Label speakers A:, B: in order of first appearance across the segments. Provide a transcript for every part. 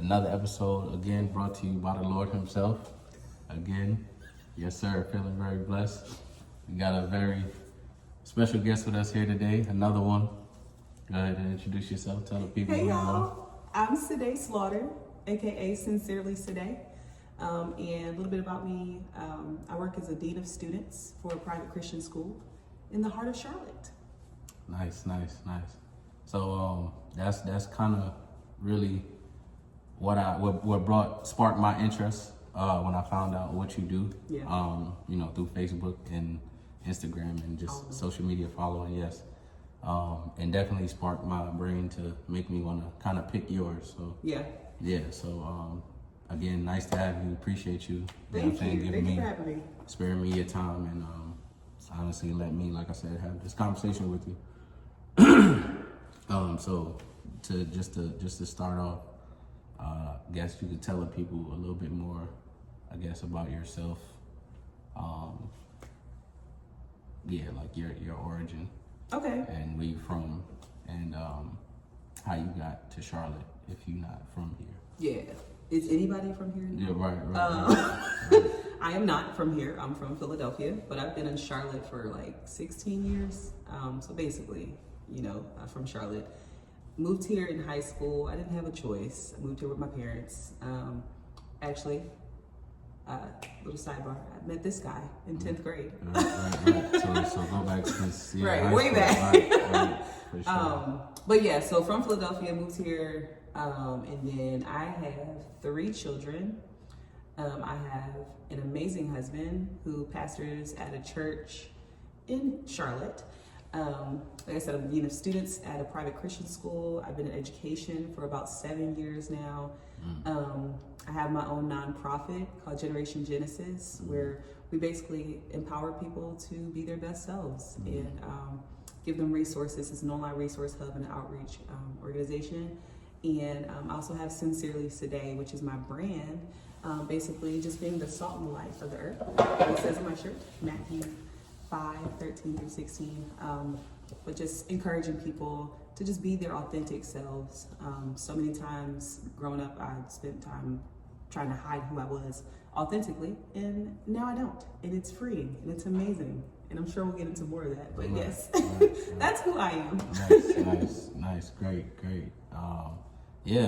A: Another episode, again, brought to you by the Lord himself. Again, yes, sir, feeling very blessed. We got a very special guest with us here today, another one. Go ahead and introduce yourself, tell the people who you are.
B: Y'all, I'm Sedae Slaughter, aka Sincerely Sedae. And a little bit about me, I work as a Dean of Students for a private Christian school in the heart of Charlotte.
A: Nice. So that's kind of really what sparked my interest when I found out what you do.
B: Yeah.
A: Through Facebook and Instagram and just social media following. Yes. And definitely sparked my brain to make me want to kind of pick yours. So
B: yeah.
A: So again, nice to have you. Appreciate you.
B: Thank you. Thank you for having me.
A: Sparing me your time and honestly let me, like I said, have this conversation with you. So to start off, I guess you could tell the people a little bit more, I guess, about yourself. Like your origin.
B: Okay.
A: And where you from, and how you got to Charlotte if you're not from here.
B: Yeah. Is anybody from here?
A: Yeah, right.
B: I am not from here. I'm from Philadelphia, but I've been in Charlotte for like 16 years. So basically, I'm from Charlotte. Moved here in high school. I didn't have a choice. I moved here with my parents. Actually, little sidebar, I met this guy in 10th grade.
A: Right. So go back since
B: way back.
A: Right, for sure.
B: But yeah, so from Philadelphia, moved here, and then I have 3 children. I have an amazing husband who pastors at a church in Charlotte. Like I said, I'm the Dean of Students at a private Christian school. I've been in education for about 7 years now. I have my own nonprofit called Generation Genesis, where we basically empower people to be their best selves and give them resources. It's an online resource hub and outreach organization. And I also have Sincerely Sedae, which is my brand, basically just being the salt and light of the earth. It says on my shirt, Matthew 5:13-16. But just encouraging people to just be their authentic selves. So many times growing up, I spent time trying to hide who I was authentically, and now I don't. And it's freeing, and it's amazing. And I'm sure we'll get into more of that, but yes, that's who I am.
A: Nice, great.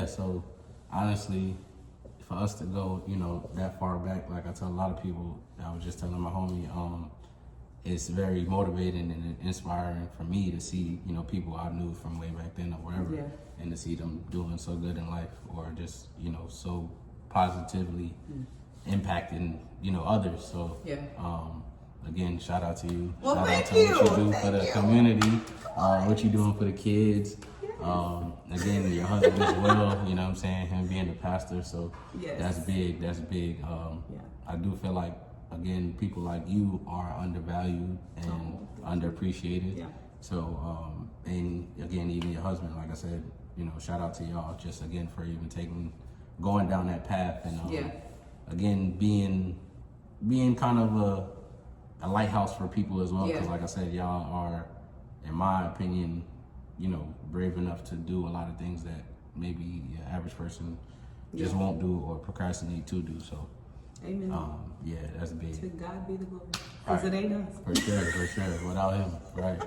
A: So honestly, for us to go, that far back, like I tell a lot of people, I was just telling my homie, it's very motivating and inspiring for me to see, people I knew from way back then or wherever, and to see them doing so good in life or just, so positively impacting, others. So, again, shout out to you.
B: Well,
A: shout
B: thank
A: out to
B: you.
A: what you do for the
B: Thank you.
A: community, what you doing for the kids. Again, your husband as well, what I'm saying, him being the pastor. So that's big. I do feel like, again, people like you are undervalued and underappreciated. Yeah. So, and again, even your husband, like I said, shout out to y'all just again for even going down that path and again, being kind of a lighthouse for people as well. Because like I said, y'all are, in my opinion, brave enough to do a lot of things that maybe your average person just won't do or procrastinate to do. So.
B: Amen.
A: That's big.
B: To God be the glory. Because it ain't us.
A: For sure. Without him, right.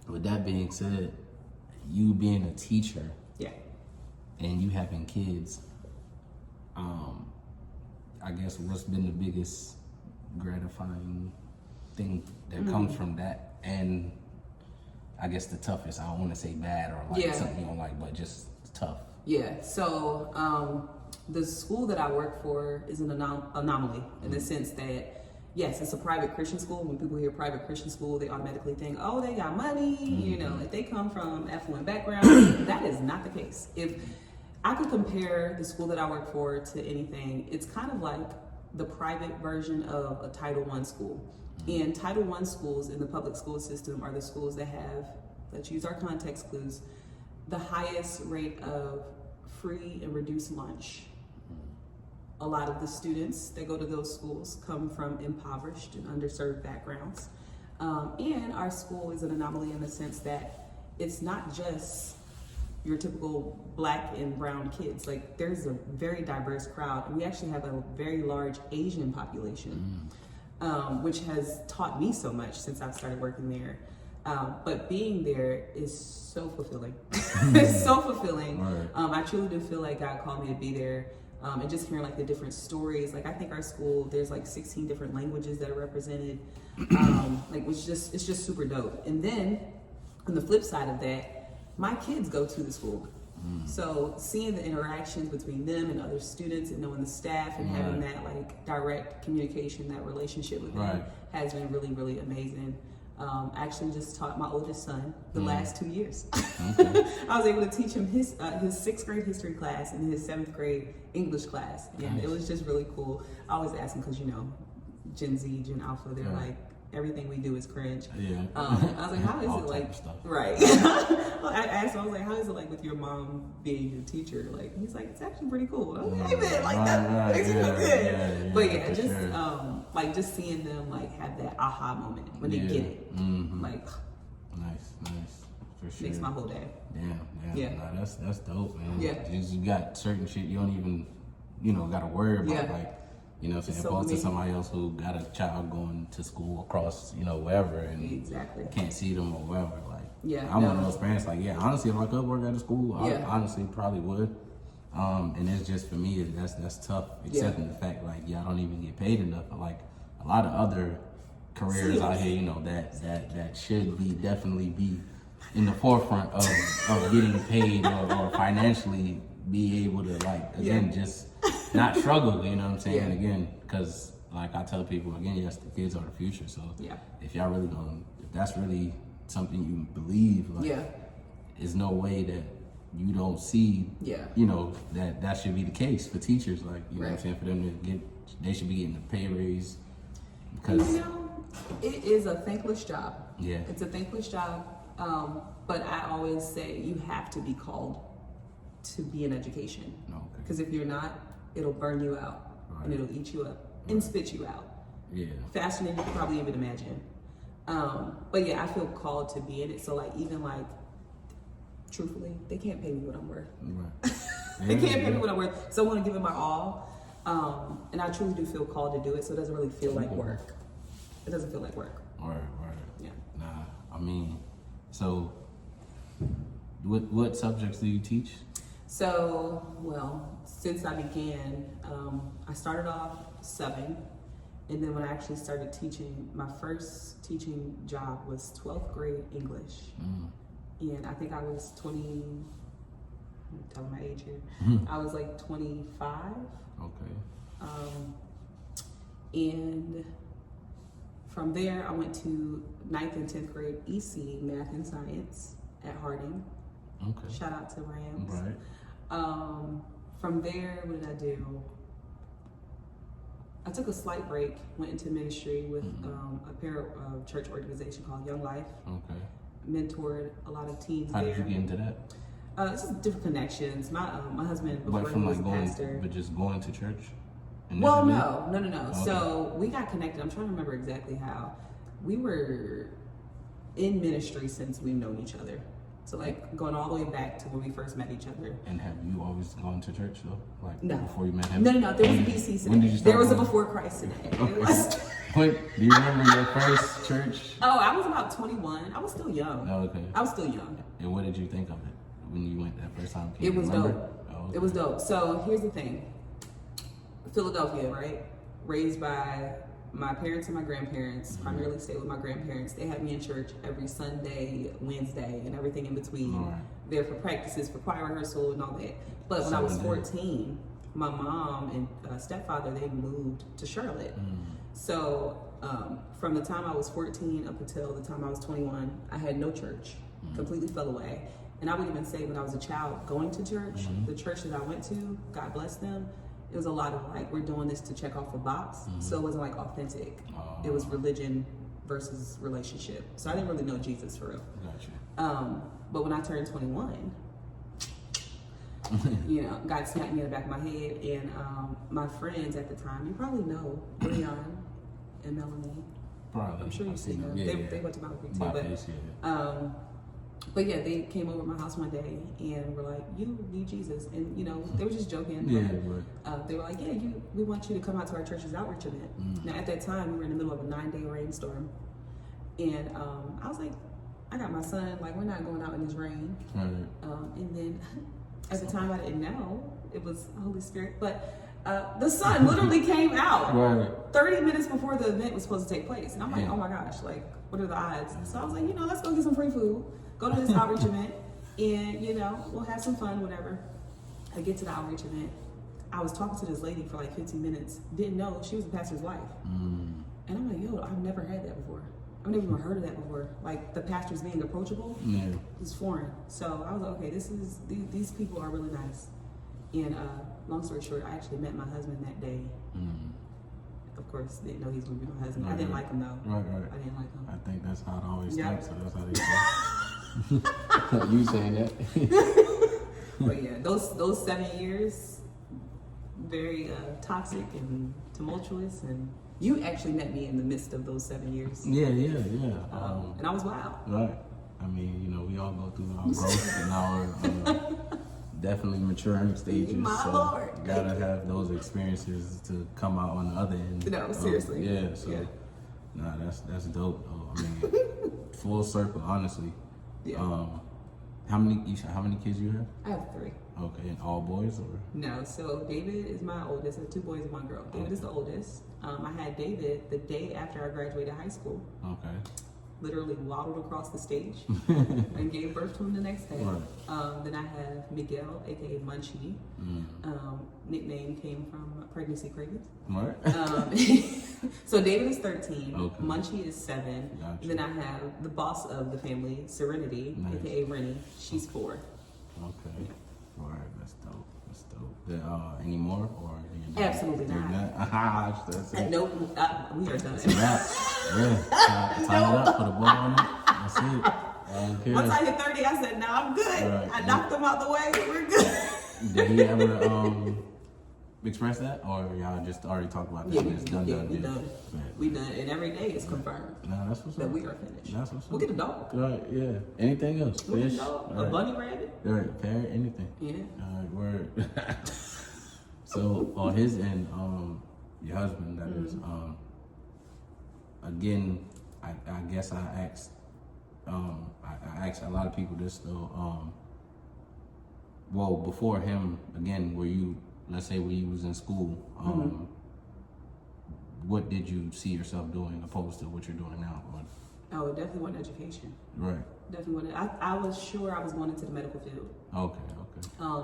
A: With that being said, you being a teacher, and you having kids, I guess what's been the biggest gratifying thing that comes from that, and I guess the toughest. I don't want to say bad or like something you don't like, but just tough. Yeah.
B: So the school that I work for is an anomaly in the sense that, yes, it's a private Christian school. When people hear private Christian school, they automatically think, oh, they got money, like they come from affluent background. That is not the case. If I could compare the school that I work for to anything, it's kind of like the private version of a Title I school. And Title I schools in the public school system are the schools that have, let's use our context clues, the highest rate of free and reduced lunch. A lot of the students that go to those schools come from impoverished and underserved backgrounds. And our school is an anomaly in the sense that it's not just your typical black and brown kids. Like there's a very diverse crowd, and we actually have a very large Asian population, which has taught me so much since I've started working there. But being there is so fulfilling. It's so fulfilling.
A: Right.
B: I truly do feel like God called me to be there. And just hearing like the different stories. Like I think our school, there's like 16 different languages that are represented. Like it's just super dope. And then on the flip side of that, my kids go to the school. So seeing the interactions between them and other students and knowing the staff and having that like direct communication, that relationship with them has been really, really amazing. I actually just taught my oldest son the last 2 years. Okay. I was able to teach him his 6th grade history class and his 7th grade English class. And it was just really cool. I always ask him because, you know, Gen Z, Gen Alpha, they're like, everything we do is cringe. Yeah. I was like, how is it like, right. Well, I asked him, I was like, how is it like with your mom being your teacher? Like, he's like, it's actually pretty cool. I was like, amen, like that makes me feel good. But yeah, just like just seeing them like have that aha moment when they get it. Like,
A: nice, for sure.
B: Makes my whole day.
A: Yeah. Nah, that's dope, man. Yeah. You got certain shit you don't even, you know, got to worry about, like. You know what I'm saying? Opposed to somebody else who got a child going to school across, you know, wherever and can't see them or whatever. Like, I'm one of those parents, like, honestly, if I could work at a school, I honestly probably would. And it's just, for me, that's tough, accepting the fact, like, I don't even get paid enough. But, like, a lot of other careers out here, you know, that should be definitely be in the forefront of getting paid or financially be able to, like, again, just not struggle, you know what I'm saying? And again, because like I tell people, again, yes, the kids are the future. So if y'all really if that's really something you believe, like, there's no way that you don't see, you know, that should be the case for teachers. Like, you know what I'm saying? For them to they should be getting a pay raise. Because,
B: you know, it is a thankless job.
A: Yeah.
B: It's a thankless job. But I always say you have to be called to be in education. Because if you're not, it'll burn you out and it'll eat you up and spit you out. Faster than you can probably even imagine. But yeah, I feel called to be in it. So like, even like, truthfully, they can't pay me what I'm worth. They can't pay me what I'm worth. So I want to give it my all. And I truly do feel called to do it. So it doesn't really feel like work. It doesn't feel like work.
A: Right. Yeah. Nah, I mean, so what subjects do you teach?
B: So, well, since I began, I started off subbing, and then when I actually started teaching, my first teaching job was 12th grade English. And I think I was 20, I'm telling my age here, I was like 25. And from there, I went to 9th and 10th grade EC, Math and Science at Harding. Shout out to Rams. From there, what did I do? I took a slight break, went into ministry with a church organization called Young Life. Mentored a lot of teens.
A: How did you get into that?
B: It's just different connections. My husband, before
A: but from
B: he was
A: like
B: pastor.
A: But just going to church?
B: Well, no. So we got connected. I'm trying to remember exactly how. We were in ministry since we've known each other. So like going all the way back to when we first met each other.
A: And have you always gone to church though? Like
B: no.
A: Before you met him?
B: No. There was a BC Sedae.
A: When did you start
B: There was a before Christ Sedae.
A: What? Do you remember your first church?
B: Oh, I was about 21. I was still young. I was still young.
A: And what did you think of it when you went that first time?
B: It was dope. It was dope. So here's the thing. Philadelphia, right? Raised by my parents and my grandparents, primarily stayed with my grandparents. They had me in church every Sunday, Wednesday, and everything in between. There for practices, for choir rehearsal, and all that. But when I was 14, my mom and stepfather, they moved to Charlotte. So from the time I was 14 up until the time I was 21, I had no church, completely fell away. And I would even say when I was a child going to church, the church that I went to, God bless them, it was a lot of like, we're doing this to check off a box. So it wasn't like authentic. It was religion versus relationship. So I didn't really know Jesus for real. But when I turned 21, you know, God smacked me in the back of my head. And my friends at the time, you probably know Leon and Melanie.
A: Probably.
B: I'm sure you've seen them. They went to my group too. But yeah, they came over to my house one day and were like, "You need Jesus," and you know, they were just joking. They were like, "Yeah, we want you to come out to our church's outreach event." Now, at that time, we were in the middle of a 9-day rainstorm, and I was like, "I got my son. Like, we're not going out in this rain." And then, at the time, I didn't know it was the Holy Spirit, but the sun literally came out 30 minutes before the event was supposed to take place, and I'm like, "Oh my gosh, like, what are the odds?" So I was like, "You know, let's go get some free food. Go to this outreach event, and you know, we'll have some fun, whatever." I get to the outreach event. I was talking to this lady for like 15 minutes. Didn't know she was the pastor's wife. And I'm like, "Yo, I've never had that before. I've never even heard of that before. Like the pastors being approachable is foreign." So I was like, "Okay, these people are really nice." And long story short, I actually met my husband that day. Of course, didn't know he's gonna be my husband. I didn't like him though. I didn't like him.
A: I think that's how it always starts. So that's how they say. You saying that?
B: But yeah, those 7 years, very toxic and tumultuous, and you actually met me in the midst of those 7 years.
A: Yeah.
B: And I was wild.
A: Right. I mean, you know, we all go through our growth and our definitely maturing stages.
B: My Lord.
A: Gotta have those experiences to come out on the other end.
B: No, seriously.
A: Nah, that's dope. I mean, full circle, honestly.
B: Yeah.
A: How many kids you have?
B: I have 3.
A: Okay, and all boys or?
B: No, so David is my oldest. I have 2 boys and 1 girl. David is the oldest. I had David the day after I graduated high school.
A: Okay.
B: Literally waddled across the stage and gave birth to him the next day. Then I have Miguel, aka Munchie. Nickname came from pregnancy cravings. So David is 13. Munchie is 7.
A: Gotcha.
B: And then I have the boss of the family, Serenity, aka Rennie. She's 4.
A: Okay. All right, that's dope. That's dope. Any more or?
B: Absolutely not.
A: That's it.
B: Nope. We are done.
A: It's a wrap. Yeah. Time it up. Put a bow on it. That's it.
B: Once I hit 30, I said, "No, I'm good." I knocked them out the way. We're good.
A: Did he ever express that, or y'all just already talked about that?
B: Yeah,
A: it's done.
B: We done, and every day it's confirmed.
A: No, that's what's
B: that
A: up.
B: we are finished.
A: That's what's up.
B: We'll get a dog.
A: Right, yeah. Anything else?
B: We'll
A: Fish?
B: get a dog. A bunny rabbit.
A: Right, parrot, anything.
B: Yeah.
A: All right, word. So on his end, your husband, that is, again, I guess I asked a lot of people this though. Well, before him, again, let's say when you was in school, what did you see yourself doing opposed to what you're doing now?
B: Oh, definitely want education.
A: Right.
B: Definitely wanted. I was sure I was going into the medical field.
A: Okay.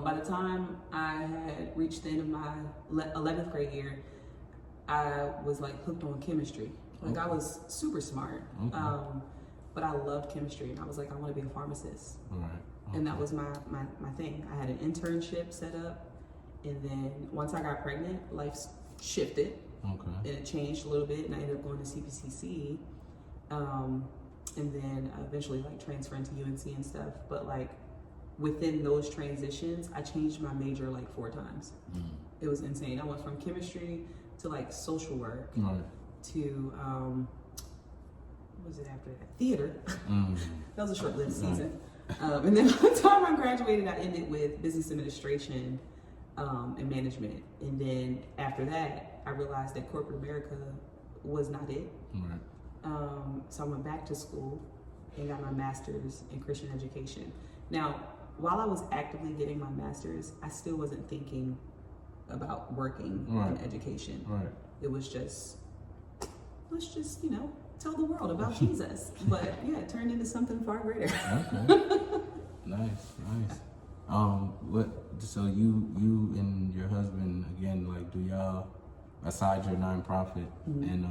B: By the time I had reached the end of my 11th grade year, I was like hooked on chemistry. Like I was super smart, but I loved chemistry, and I was like, I want to be a pharmacist.
A: Right.
B: And that was my thing. I had an internship set up, and then once I got pregnant, life shifted. And it changed a little bit, and I ended up going to CPCC, and then eventually like transferring to UNC and stuff. But like within those transitions, I changed my major like 4 times. It was insane. I went from chemistry to like social work to what was it after that? Theater. That was a short-lived season. And then by the time I graduated, I ended with business administration and management. And then after that, I realized that corporate America was not it. So I went back to school and got my master's in Christian education. Now, while I was actively getting my master's, I still wasn't thinking about working in education. It was just, let's just, tell the world about Jesus. But yeah, it turned into something far greater.
A: Nice. So you and your husband, again, like, do y'all, aside your nonprofit and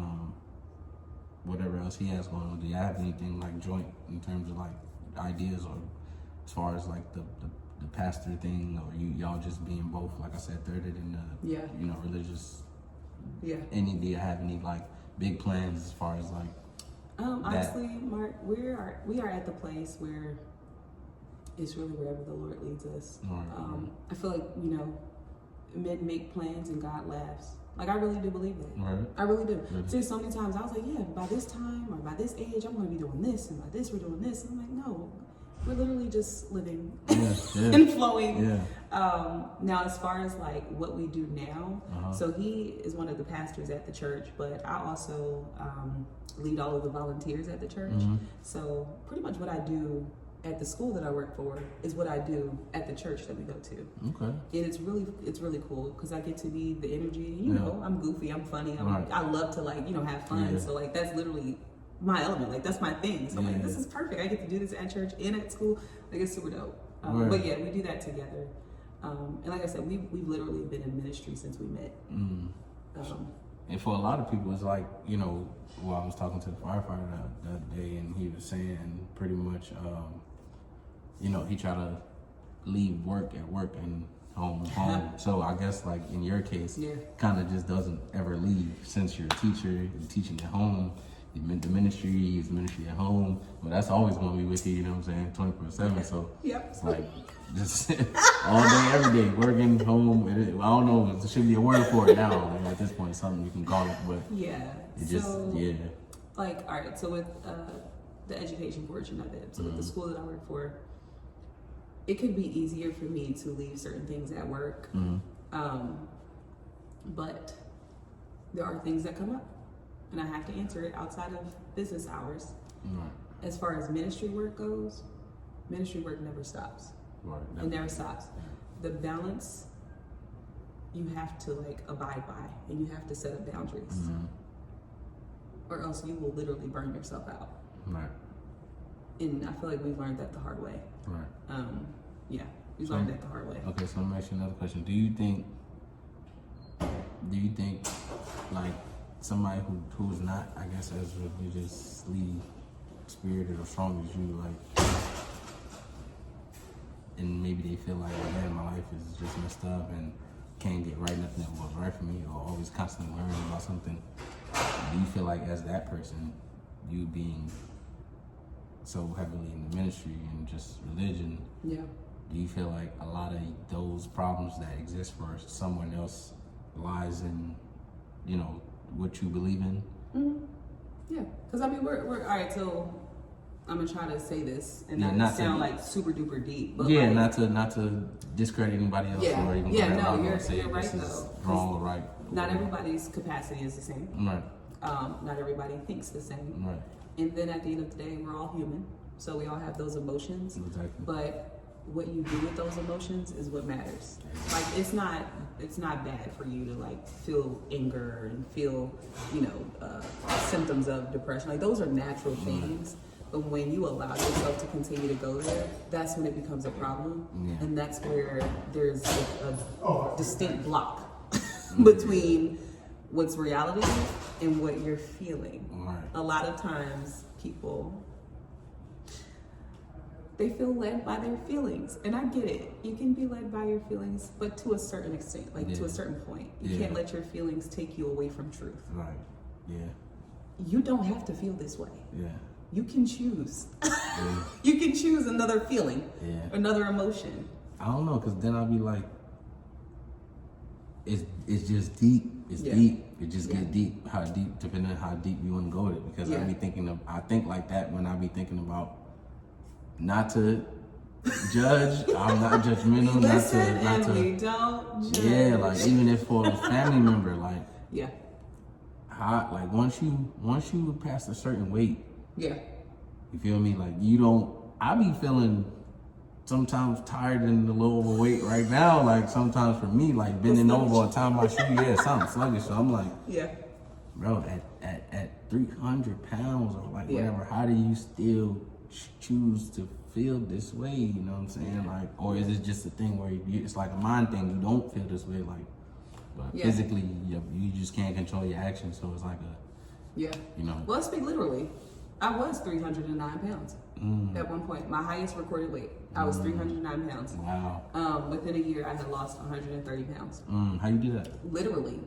A: whatever else he has going on, do y'all have anything like joint in terms of like ideas, or as far as like the pastor thing, or y'all just being both, like I said, thirded in the religious? Do you have any like big plans as far as like
B: honestly, Mark, we are at the place where it's really wherever the Lord leads us. I feel like men make plans and God laughs. Like, I really do believe that. I really do. So so many times I was like, yeah, by this time or by this age, I'm going to be doing this, and by this we're doing this. And I'm like, no, we're literally just living
A: yeah.
B: and flowing.
A: Yeah.
B: Now, as far as like what we do now, so he is one of the pastors at the church, but I also lead all of the volunteers at the church. So pretty much what I do at the school that I work for is what I do at the church that we go to.
A: Okay.
B: And it's really cool because I get to be the energy. You know, I'm goofy, I'm funny, I love to like, you know, have fun. So like that's literally my element, like that's my thing. So I'm like, this is perfect. I get to do this at church and at school. Like it's super dope. But yeah, we do that together. And like I said, we've literally been in ministry since we met.
A: And for a lot of people, it's like, you know, well, I was talking to the firefighter that day, and he was saying pretty much, you know, he tried to leave work at work and home. So I guess like in your case, kind of just doesn't ever leave, since you're a teacher, you're teaching at home. You meant the ministry, he's ministry at home, but that's always going to be with you, you know what I'm saying, 24/7. So it's like just all day, every day, working, home. I don't know, there should be a word for it now. Like, at this point, something you can call it, but it just,
B: Like, all right, so with the education portion of it, so with the school that I work for, it could be easier for me to leave certain things at work, but there are things that come up. And I have to answer it outside of business hours. As far as ministry work goes, ministry work never stops. It never stops. The balance you have to like abide by, and you have to set up boundaries, or else you will literally burn yourself out. And I feel like we've learned that the hard way. We've learned that the hard way.
A: Okay, so let me ask you another question. Do you think like somebody who's not, I guess, as religiously spirited or strong as you, like, and maybe they feel like, man, my life is just messed up and can't get right, nothing that was right for me, or always constantly learning about something. Do you feel like, as that person, you being so heavily in the ministry and just religion, do you feel like a lot of those problems that exist for someone else lies in, you know, what you believe in?
B: Yeah, because I mean, we're all right. So I'm gonna try to say this and not sound like super duper deep. But like,
A: not to discredit anybody else or even
B: you're right
A: this
B: though.
A: Is wrong or right.
B: Not everybody's capacity is the same. Not everybody thinks the same. And then at the end of the day, we're all human, so we all have those emotions. But what you do with those emotions is what matters. Like it's not bad for you to like feel anger and feel, you know, symptoms of depression. Like those are natural things. But when you allow yourself to continue to go there, that's when it becomes a problem. And that's where there's a distinct block between what's reality and what you're feeling. A lot of times people, they feel led by their feelings, and I get it. You can be led by your feelings, but to a certain extent, like to a certain point. You can't let your feelings take you away from truth. You don't have to feel this way. You can choose. You can choose another feeling, another emotion.
A: I don't know, because then I'll be like, it's just deep. It's deep. It just gets deep. How deep, depending on how deep you want to go with it. Because I think like that when I be thinking about, not to judge. I'm not judgmental.
B: Listen,
A: not to.
B: We don't judge.
A: Yeah, like even if for a family member, like how, like once you pass a certain weight, you feel me? Like you don't. I be feeling sometimes tired and a little overweight right now. Like sometimes for me, like bending over or tying my shoe, something sluggish. So I'm like, bro, at 300 pounds or like whatever, how do you still choose to feel this way, you know what I'm saying? Like, or is it just a thing where it's like a mind thing, you don't feel this way, like, but physically you just can't control your actions, so it's like a you know.
B: Well, let's speak literally. I was 309 pounds at one point. My highest recorded weight, I was 309 pounds.
A: Wow.
B: Within a year I had lost 130 pounds.
A: How you do that?
B: Literally.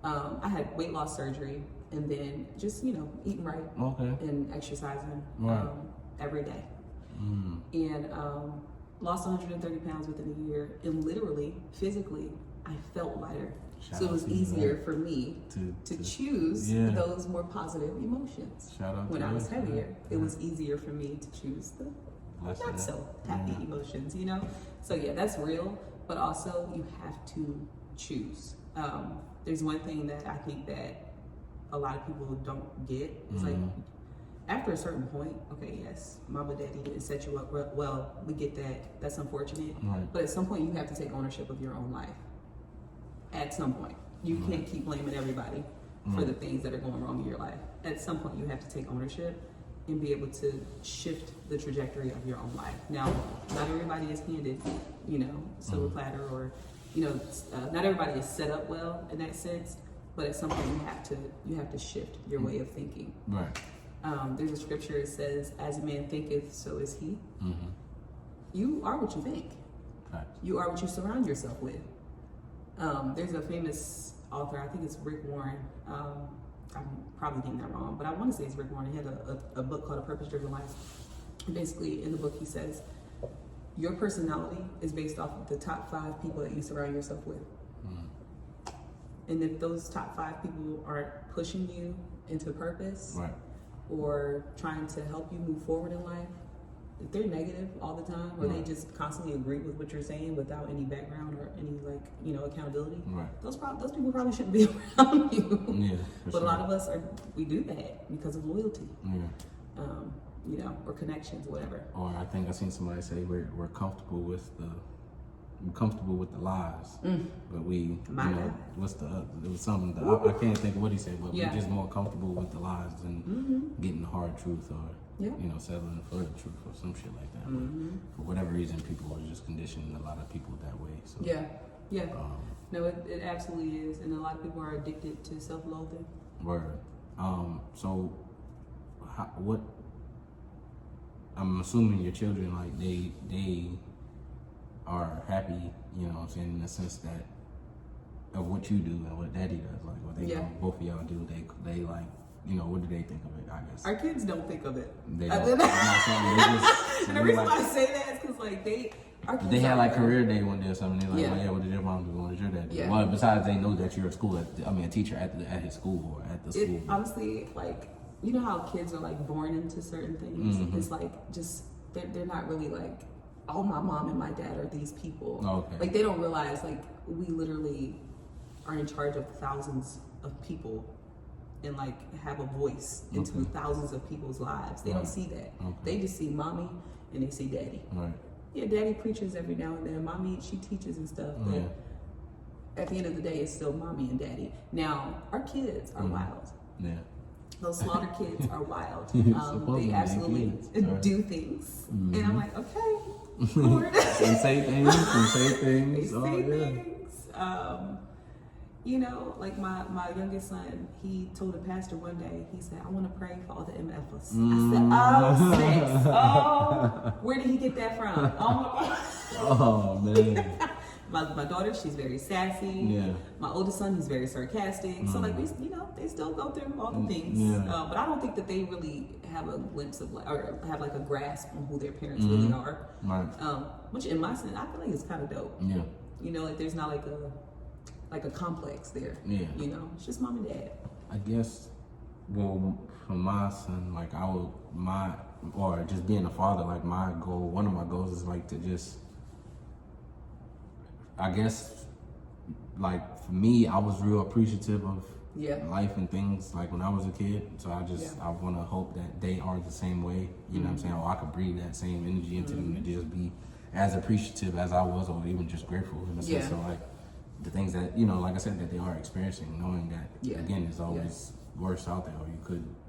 B: I had weight loss surgery, and then just, you know, eating right and exercising every day. And lost 130 pounds within a year, and literally, physically, I felt lighter. So it was easier for me to choose those more positive emotions. When I was heavier, it was easier for me to choose the not so happy emotions, you know? So yeah, that's real, but also you have to choose. There's one thing that I think that a lot of people don't get. It's like, after a certain point, okay, yes, mama, daddy didn't set you up well, we get that, that's unfortunate.
A: Right.
B: But at some point you have to take ownership of your own life. At some point. You can't keep blaming everybody for the things that are going wrong in your life. At some point you have to take ownership and be able to shift the trajectory of your own life. Now, not everybody is handed, you know, silver platter, or, you know, not everybody is set up well in that sense, but at some point you have to shift your way of thinking.
A: Right.
B: There's a scripture that says, as a man thinketh, so is he. You are what you think.
A: Fact.
B: You are what you surround yourself with. There's a famous author, I think it's Rick Warren. I'm probably getting that wrong, but I want to say it's Rick Warren. He had a book called A Purpose-Driven Life. Basically, in the book, he says, your personality is based off of the top 5 people that you surround yourself with. And if those top 5 people aren't pushing you into purpose,
A: right,
B: or trying to help you move forward in life, if they're negative all the time, or they just constantly agree with what you're saying without any background or any, like, you know, accountability, those people probably shouldn't be around you.
A: Yeah,
B: but a lot of us we do that because of loyalty. You know, or connections, whatever. Or
A: I think I seen somebody say we're comfortable with the lies, but we, it was something that I can't think of what he said, but we're just more comfortable with the lies than getting the hard truth, or you know, settling for the truth or some shit like that. But for whatever reason, people are just conditioning a lot of people that way. So
B: no, it absolutely is, and a lot of people are addicted to self-loathing.
A: Word. So what? I'm assuming your children, like, they are happy, you know what I'm saying, in the sense that of what you do and what daddy does, like what they both of y'all do, they like, you know, what do they think of it, I guess?
B: Our kids don't think of it.
A: They don't. I'm not saying they just,
B: and the reason why I say that is because, like, our kids
A: had like career day one day or something. They're like, what did your mom do? What did your dad do? Well, besides they know that you're a teacher at his school or at the school.
B: Honestly, like, you know how kids are like born into certain things? It's like, just, they're not really like, oh, my mom and my dad are these people.
A: Okay.
B: Like, they don't realize, like, we literally are in charge of thousands of people and, like, have a voice into thousands of people's lives. They don't see that. They just see mommy and they see daddy.
A: Right.
B: Yeah, daddy preaches every now and then. Mommy, she teaches and stuff. But at the end of the day, it's still mommy and daddy. Now, our kids are wild.
A: Yeah.
B: Those slaughter kids are wild. They absolutely do things. And I'm like, okay, Lord.
A: And say things.
B: They say things. You know, like my youngest son, he told a pastor one day, he said, I want to pray for all the MFers. I said, oh, sex. Oh, where did he get that from? Oh, my God.
A: Oh, man.
B: My daughter, she's very sassy. Yeah. My oldest son, he's very sarcastic. So, like, they still go through all the things. Yeah. But I don't think that they really have a glimpse of, like, or have like a grasp on who their parents really are. Right. Which in my sense, I feel like it's kind of dope. Yeah. You know, like, there's not like a complex there. Yeah. You know, it's just mom and dad.
A: I guess, well, for my son, like, or just being a father, like, one of my goals is, like, to just, I guess, like, for me, I was real appreciative of life and things, like, when I was a kid. So I want to hope that they are the same way, you know what I'm saying? Or I could breathe that same energy into them and just be as appreciative as I was, or even just grateful in the sense of, like, the things that, you know, like I said, that they are experiencing, knowing that, again, there's always worse out there, or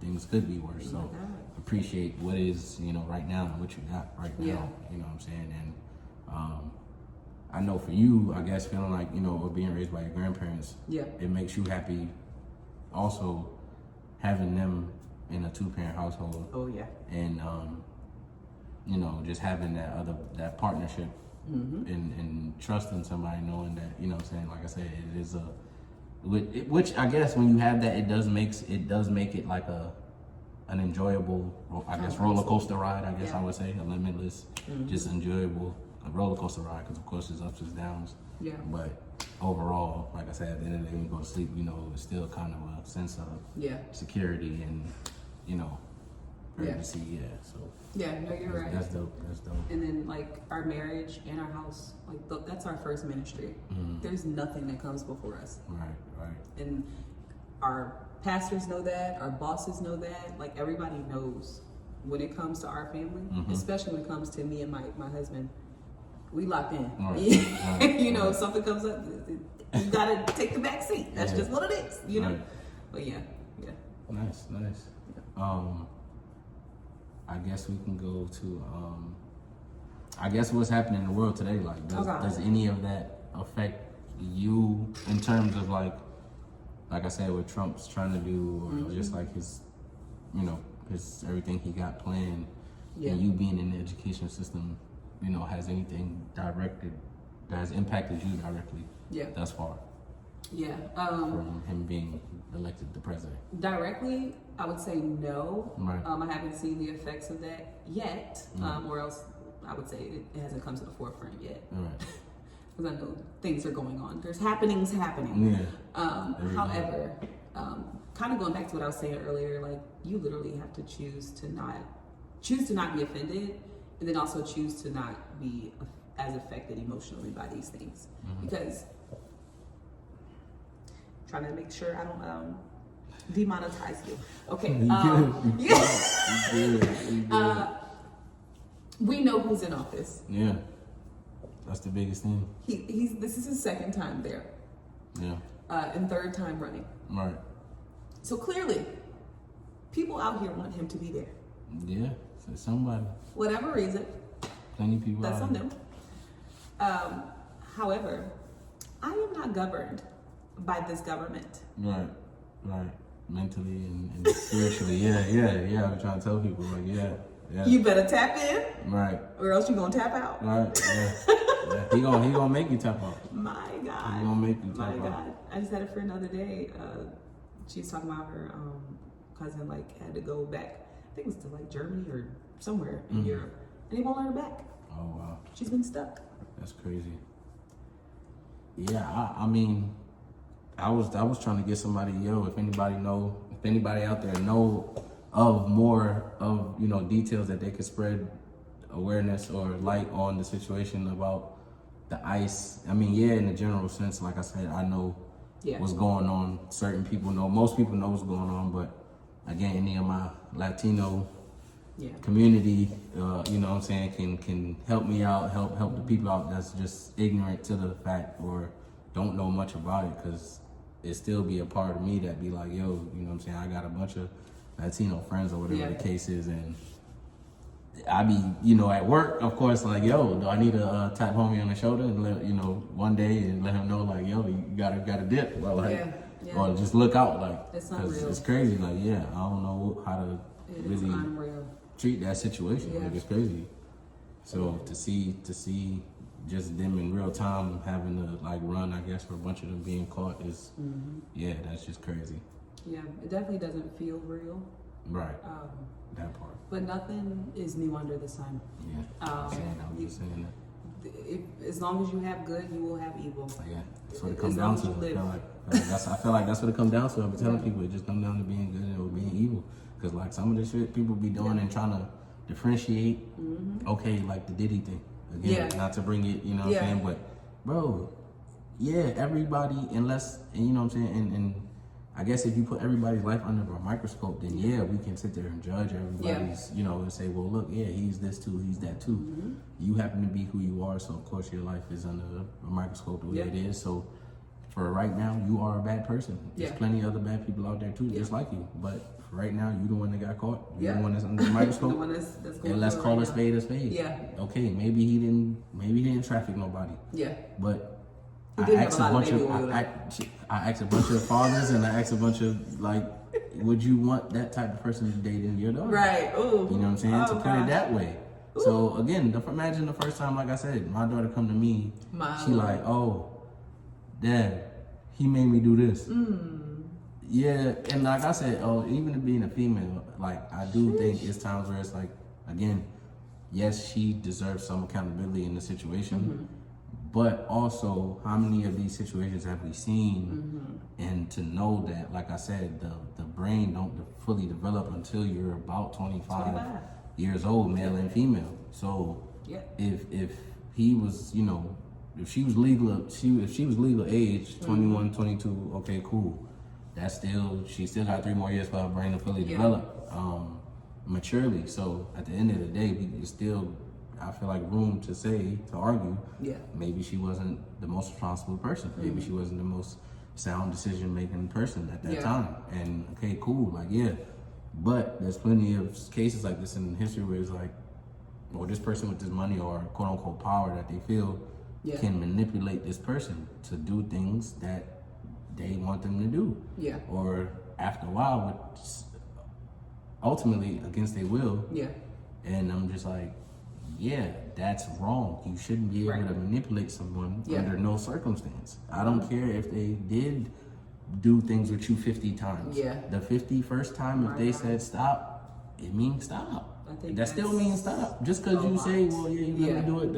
A: things could be worse. So appreciate what is, you know, right now and what you got right now, you know what I'm saying? And I know for you, I guess, feeling like, you know, or being raised by your grandparents, it makes you happy also having them in a 2-parent household.
B: Oh, yeah.
A: And, you know, just having that partnership and trusting somebody, knowing that, you know what I'm saying, like I said, it is which I guess when you have that, it does make it like an enjoyable, I guess, roller coaster ride, I guess I would say, a limitless, just enjoyable roller coaster ride, because of course there's ups and downs. Yeah. But overall, like I said, at the end of the day, when you go to sleep, you know, it's still kind of a sense of security and, you know, pregnancy. Yeah. So.
B: Yeah, no, you're right.
A: That's dope. That's dope.
B: And then like our marriage and our house, like that's our first ministry. There's nothing that comes before us.
A: Right.
B: And our pastors know that, our bosses know that, like everybody knows when it comes to our family, especially when it comes to me and my husband, we locked in. Right. You know, if something comes up, you gotta take the back seat. That's just what it is, you know? But yeah.
A: Nice. Yeah. I guess we can go to, I guess what's happening in the world today. Like, does any of that affect you in terms of like I said, what Trump's trying to do, or just like his, you know, his everything he got planned, and you being in the education system, you know, has anything that has impacted you directly thus far? Yeah. From him being elected the president.
B: Directly, I would say no.
A: Right.
B: I haven't seen the effects of that yet, or else I would say it hasn't come to the forefront yet.
A: Right.
B: Because I know things are going on. There's happenings happening.
A: Yeah.
B: However, kind of going back to what I was saying earlier, like you literally have to choose to not be offended, and then also choose to not be as affected emotionally by these things. Because trying to make sure I don't demonetize you. Okay. We know who's in office.
A: Yeah. That's the biggest thing.
B: This is his second time there.
A: Yeah.
B: And third time running.
A: Right.
B: So clearly, people out here want him to be there.
A: Yeah. So somebody.
B: Whatever reason.
A: Plenty of people.
B: That's on them. However, I am not governed by this government.
A: Right. Mentally and spiritually. Yeah. I'm trying to tell people like, yeah.
B: You better tap in.
A: Right.
B: Or else you're gonna tap out.
A: Right. Yeah. He gonna make you tap out.
B: My God.
A: He gonna make you tap out.
B: My God. I just had a friend the other day. She's talking about her cousin like had to go back. I think it was to like Germany or somewhere in Europe, and he won't let her back.
A: Oh wow.
B: She's been stuck.
A: That's crazy. Yeah. I mean, I was trying to get somebody. If anybody out there know of more of, you know, details that they could spread awareness or light on the situation about the ICE. I mean, in the general sense, like I said, I know what's going on. Certain people know, most people know what's going on, but again, any of my Latino community, you know what I'm saying, can help me out, help the people out that's just ignorant to the fact or don't know much about it, because it still be a part of me that be like, you know what I'm saying, I got a bunch of Latino friends or whatever the case is, and I be, you know, at work, of course, like, do I need to tap homie on the shoulder and let, you know, one day and let him know, like, you gotta dip, well, like, or just look out, like, it's crazy, like, I don't know how to really treat that situation, like, it's crazy. So to see just them in real time having to like run, I guess, for a bunch of them being caught is, that's just crazy.
B: Yeah, it definitely doesn't feel real.
A: Right. That part.
B: But nothing is new under the sun.
A: Yeah. I was just saying that.
B: As long as you have good, you will have evil.
A: Yeah, that's what it comes down to. I feel like that's what it comes down to. I've been telling people it just comes down to being good or being evil. Because like some of the shit people be doing and trying to differentiate. Okay, like the Diddy thing. Again, not to bring it, you know what I'm saying, but bro, everybody, unless, and you know what I'm saying, and I guess if you put everybody's life under a microscope, then we can sit there and judge everybody's, you know, and say, well, look, he's this too, he's that too. You happen to be who you are, so of course your life is under a microscope the way it is. So for right now, you are a bad person. There's plenty of other bad people out there too, just like you. But for right now, you the one that got caught. You the one that's under the microscope.
B: The one that's going
A: and let's call a spade a spade.
B: Yeah.
A: Okay, maybe he didn't traffic nobody. Yeah. But I asked a bunch of fathers and I asked a bunch of like, would you want that type of person to date in your daughter?
B: Right. Ooh.
A: You know what I'm saying? To put it that way. Ooh. So again, imagine the first time, like I said, my daughter come to me, she like, oh, Dad, he made me do this. Yeah, and like I said, even being a female, like I do think it's times where it's like, again, yes, she deserves some accountability in the situation, But also, how many of these situations have we seen? And to know that, like I said, the brain don't fully develop until you're about 25 years old, male and female. So if he was, you know, if she was legal, if she was legal age, 21, 22, okay, cool. That's still, she still got 3 more years for her brain to fully develop maturely. So at the end of the day, it's still, I feel like, room to say, to argue, maybe she wasn't the most responsible person. Maybe she wasn't the most sound decision-making person at that time. And okay, cool, like, but there's plenty of cases like this in history where it's like, or this person with this money or quote-unquote power that they feel can manipulate this person to do things that they want them to do. Or after a while, ultimately against their will. And I'm just like, that's wrong. You shouldn't be able to manipulate someone under no circumstance. I don't care if they did do things with you 50 times. The 51st time, if they said stop, it means stop. That still means stop. Just because you say, well, you're going to do it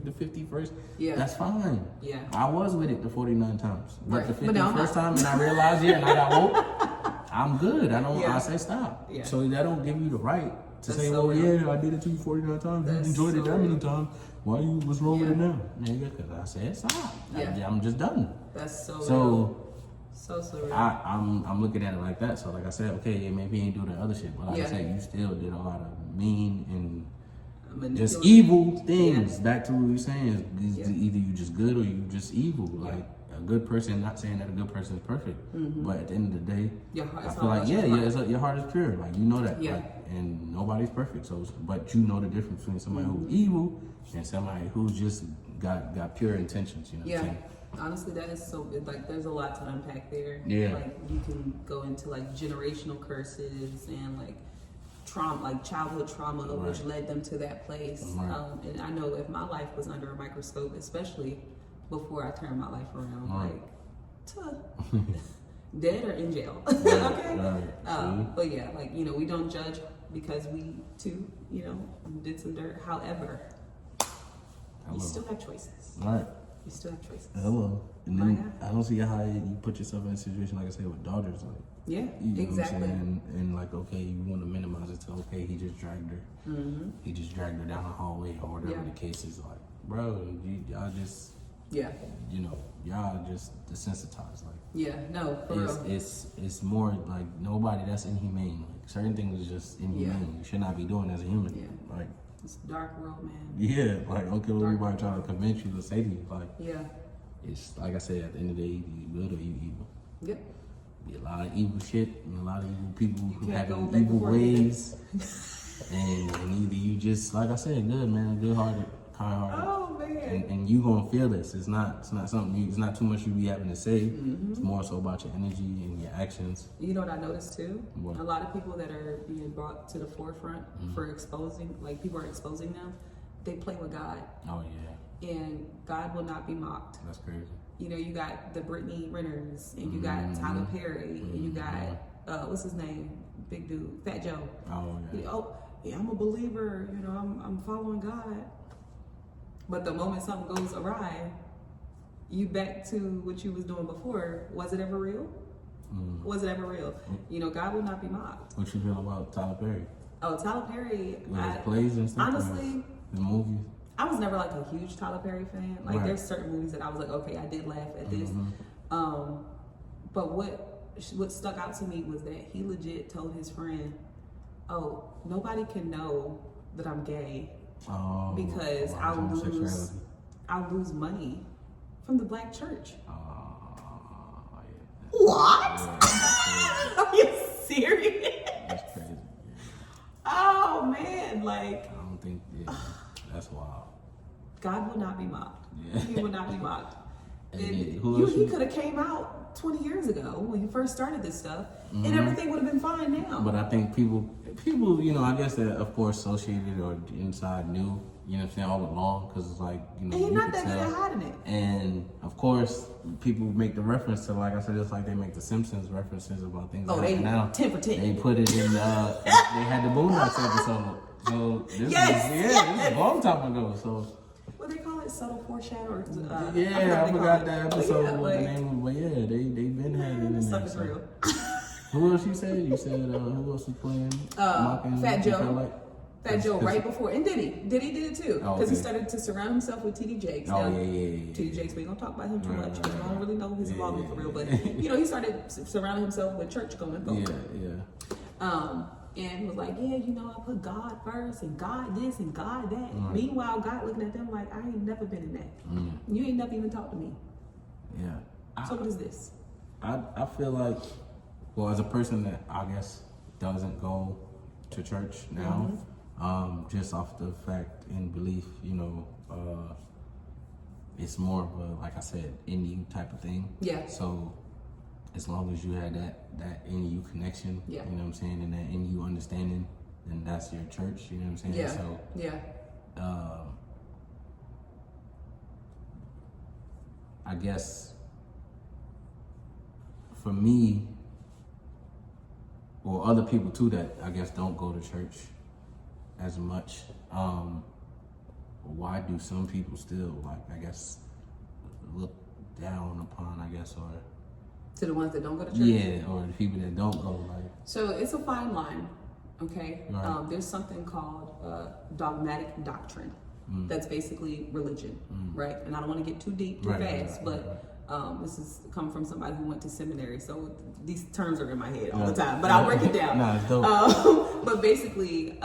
A: the 51st, that's fine. I was with it the 49 times. But the 51st time, and I realized, and I got woke, I'm good. I say stop. So that don't give you the right to say, well, I did it to you 49 times. You enjoyed it that many times. What's wrong with it now? Nigga, because I said stop. I'm just done.
B: That's
A: so
B: real.
A: I'm looking at it like that. So like I said, okay, maybe he ain't do the other shit, but like I said, you still did a lot of mean and just evil things. Back to what we were saying, is either you just good or you just evil. Like a good person, not saying that a good person is perfect, but at the end of the day, I feel like your heart is pure. Like you know that, like, and nobody's perfect. So, but you know the difference between somebody who's evil and somebody who's just got pure intentions. You know what I'm saying?
B: Honestly, that is so good. Like, there's a lot to unpack there. Like, you can go into like generational curses and like trauma, like childhood trauma, which led them to that place. And I know if my life was under a microscope, especially before I turned my life around, like, dead or in jail. But yeah, like, you know, we don't judge because we too, you know, did some dirt. However, you still have choices. You still have choices.
A: And then I don't see how you put yourself in a situation, like I said, with daughters. Like, you know
B: exactly.
A: What I'm saying? And like, okay, you want to minimize it to, okay, he just dragged her. He just dragged her down the hallway or whatever the case is. Like, bro, y'all just, you know, y'all just desensitized. Like,
B: for real.
A: It's more like nobody that's inhumane. Like, certain things is just inhumane. You should not be doing as a human. Like,
B: it's a dark world, man.
A: Like, okay, what everybody trying to convince you to say to you, like, it's like I said, at the end of the day, you good or you evil. Be a lot of evil shit and a lot of evil people who have evil ways. and either you just, like I said, good man, good hearted, kind hearted.
B: Oh man.
A: And you gonna feel this. It's not something. It's not too much you be having to say. It's more so about your energy and your actions.
B: You know what I noticed too?
A: What?
B: A lot of people that are being brought to the forefront for exposing, like people are exposing them. They play with God.
A: Oh yeah.
B: And God will not be mocked.
A: That's crazy.
B: You know, you got the Brittany Renners, and you got Tyler Perry, and you got what's his name, big dude, Fat Joe.
A: Oh yeah.
B: I'm a believer. You know, I'm following God. But the moment something goes awry, you back to what you was doing before. Was it ever real? Was it ever real? You know, God will not be mocked.
A: What you feel about Tyler Perry?
B: Oh, Tyler Perry.
A: His plays and stuff.
B: Honestly,
A: the movies.
B: I was never like a huge Tyler Perry fan. Like there's certain movies that I was like, okay, I did laugh at this. But what stuck out to me was that he legit told his friend, "Oh, nobody can know that I'm gay because I'll lose money from the black church." What? Are you serious?
A: That's crazy.
B: Oh man, like
A: I don't think that's wild.
B: God will not be mocked. He will not be mocked.
A: He
B: could have came out 20 years ago when he first started this stuff, and everything would have been fine now.
A: But I think people, you know, I guess that of course associated or inside knew, you know what I'm saying, all along, because it's like, you know,
B: and he's not that good at hiding it.
A: And of course, people make the reference to, like I said, just like they make the Simpsons references about things.
B: Oh, they
A: now
B: 10 for 10.
A: They put it in. They had the Boondocks episode. So this was a long time ago. So
B: what they call it? it? Subtle foreshadow? Or,
A: I forgot that episode. What the name was, but yeah, they've been having
B: this
A: it.
B: stuff is real.
A: Who else you said? You said who else was playing?
B: Fat Joe. Fat Joe right before, and Diddy did it too, because he started to surround himself with TD Jakes. Now, TD Jakes, we ain't gonna talk about him too much because I don't really know his involvement for real, but you know, he started surrounding himself with church going folks. And was like, yeah, you know, I put God first and God this and God that. Right. Meanwhile, God looking at them like, I ain't never been in that. You ain't never even talked to me.
A: Yeah.
B: So what is this?
A: I feel like, well, as a person that I guess doesn't go to church now, just off the fact and belief, you know, it's more of a, like I said, in you type of thing. Yeah. So as long as you had that in you connection, you know what I'm saying, and that in you understanding, then that's your church, you know what I'm saying?
B: Yeah.
A: So I guess for me, or other people too that I guess don't go to church as much, why do some people still, like, I guess, look down upon, I guess, or
B: to the ones that don't go to church?
A: Yeah, or the people that don't go, like.
B: So it's a fine line, okay?
A: Right.
B: There's something called dogmatic doctrine. That's basically religion, right? And I don't want to get too deep too fast, but this is come from somebody who went to seminary, so these terms are in my head all the time, but I'll break it down.
A: It's dope.
B: But basically,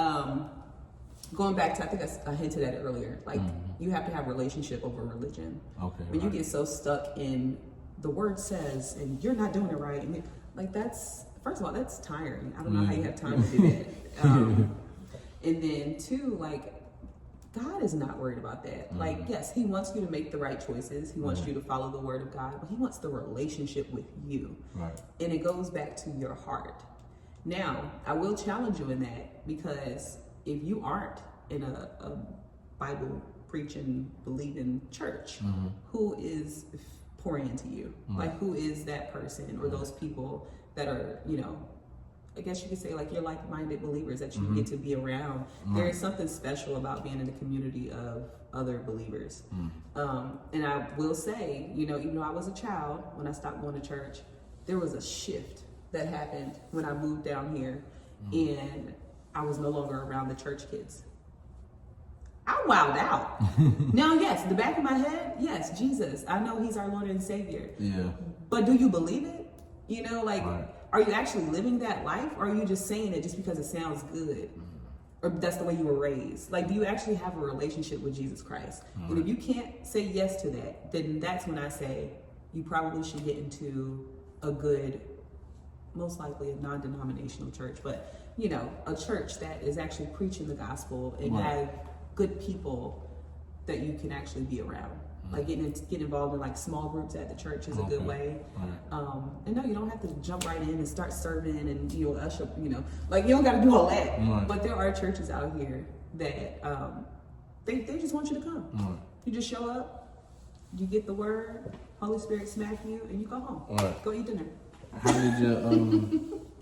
B: going back to, I think I hinted at it earlier, like you have to have relationship over religion.
A: Okay.
B: When you get so stuck in the word says, and you're not doing it right, and like that's, first of all, that's tiring. I don't know how you have time to do that. And then two, like, God is not worried about that. Like, yes, he wants you to make the right choices. He wants you to follow the word of God, but he wants the relationship with you. Right. And it goes back to your heart. Now, I will challenge you in that, because if you aren't in a Bible preaching, believing church, who is pouring into you? Like, who is that person or those people that are, you know, I guess you could say, like, you're like-minded believers that you get to be around. There is something special about being in a community of other believers. And I will say, you know, even though I was a child, when I stopped going to church, there was a shift that happened when I moved down here, and I was no longer around the church kids. I wowed out. Now, yes, the back of my head, yes, Jesus, I know he's our Lord and Savior. Yeah. But do you believe it? You know, like, are you actually living that life, or are you just saying it just because it sounds good? Or that's the way you were raised? Like, do you actually have a relationship with Jesus Christ? And if you can't say yes to that, then that's when I say you probably should get into a good, most likely a non-denominational church, but, you know, a church that is actually preaching the gospel and have good people that you can actually be around. Like get involved in like small groups at the church is a good way. And no, you don't have to jump right in and start serving and, you know, usher, you know, like you don't got to do all that. But there are churches out here that they just want you to come. You just show up, you get the word, Holy Spirit smack you, and you go home. Go eat dinner.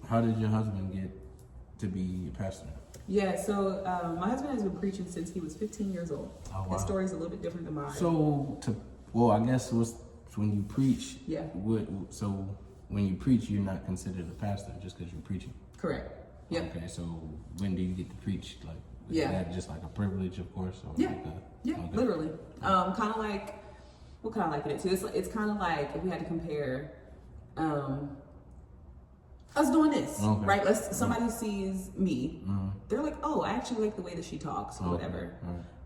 A: How did your husband get to be a pastor?
B: Yeah, so my husband has been preaching since he was 15 years old. Oh, wow. His story is a little bit different than mine.
A: So, I guess when you preach, so when you preach, you're not considered a pastor just because you're preaching?
B: Correct. Yeah.
A: Okay, so when do you get to preach? Like, is that just like a privilege, of course? Or
B: literally. Kind of like, what can I liken it to? It's kind of like if we had to compare us doing this, right? Somebody sees me, they're like, oh, I actually like the way that she talks or whatever.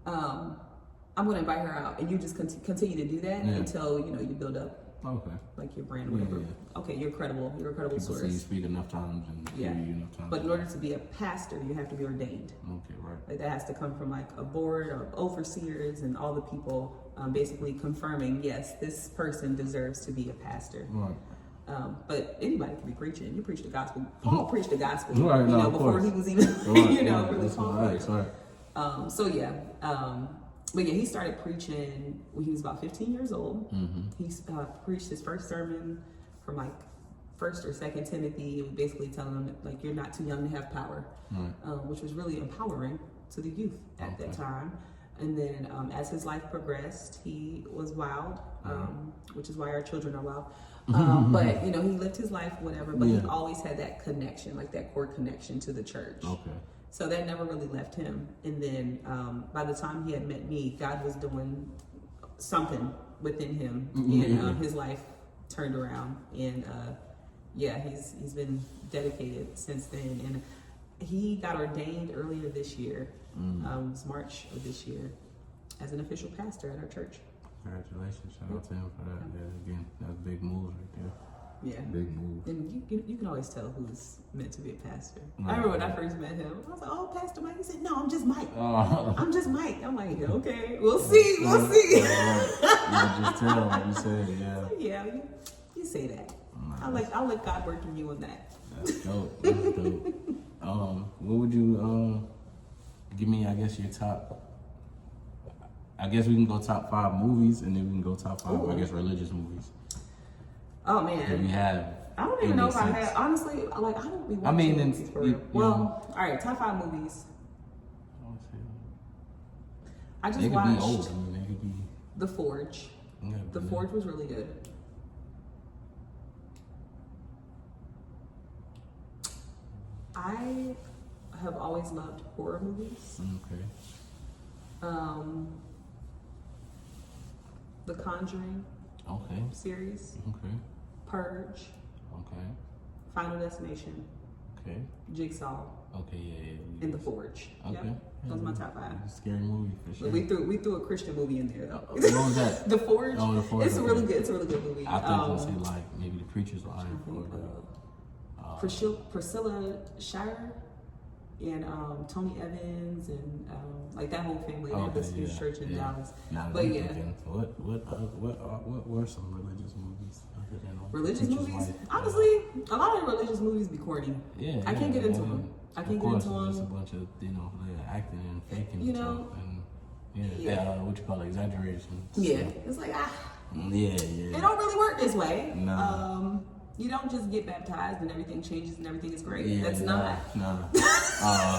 B: I'm going to invite her out, and you just continue to do that until, you know, you build up like your brand or whatever. Okay, you're credible. You're a credible
A: People
B: source.
A: see you speak enough times and hear you enough times.
B: But in order to be a pastor, you have to be ordained.
A: Okay, right.
B: Like that has to come from like a board of overseers and all the people basically confirming, yes, this person deserves to be a pastor. Right. But anybody can be preaching. You preach the gospel. Paul preached the gospel, before he was even, really Paul. But yeah, he started preaching when he was about 15 years old. He preached his first sermon from like 1st or 2nd Timothy, basically telling them like you're not too young to have power, which was really empowering to the youth at that time. And then as his life progressed, he was wild, which is why our children are wild. But, you know, he lived his life, whatever, but he always had that connection, like that core connection to the church.
A: Okay.
B: So that never really left him. And then by the time he had met me, God was doing something within him, and his life turned around. And he's been dedicated since then. And he got ordained earlier this year. It was March of this year, as an official pastor at our church.
A: Congratulations, shout out to him for that. Yeah, again, that's big moves right there.
B: Yeah,
A: big move.
B: And you can always tell who's meant to be a pastor. I remember when I first met him, I was like, "Oh, Pastor Mike." He said, "No, I'm just Mike. I'm just Mike." I'm like, "Okay, we'll see, we'll see."
A: Yeah, just tell, like you said, yeah.
B: Yeah, you say that. I'll let God work in you on that.
A: That's dope. That's dope. What would you give me? I guess your top. I guess we can go top 5 movies, and then we can go top 5. I guess religious movies.
B: Oh man.
A: That we have.
B: I don't even know if I have. Honestly, like I don't be watching movies for real. Well, all right, top 5 movies. I just watched
A: They could be
B: The Forge.
A: Yeah,
B: The Forge was really good. I have always loved horror movies.
A: Okay.
B: The Conjuring.
A: Okay.
B: Series.
A: Okay.
B: Purge.
A: Okay.
B: Final Destination.
A: Okay.
B: Jigsaw.
A: Okay. Yeah.
B: And The Forge.
A: Okay.
B: Yep. Those are my top 5.
A: Scary movie for sure.
B: We threw a Christian movie in there though.
A: What was that?
B: The Forge.
A: Oh, The Forge.
B: It's a really good. It's a really good movie.
A: I thought you would say like maybe The Preacher's Wife or
B: Priscilla Shire and Tony Evans and like that whole family. They have this huge church in Dallas. But yeah. What
A: were some religious movies?
B: Religious movies? Honestly, a lot of religious movies be corny.
A: Yeah.
B: I can't get into them. I can't get into them.
A: It's a bunch of acting and faking.
B: You know.
A: And what you call it, exaggeration.
B: Yeah. It's like
A: Yeah.
B: It don't really work this way.
A: No.
B: You don't just get baptized and everything changes and everything is great.
A: Yeah,
B: That's not.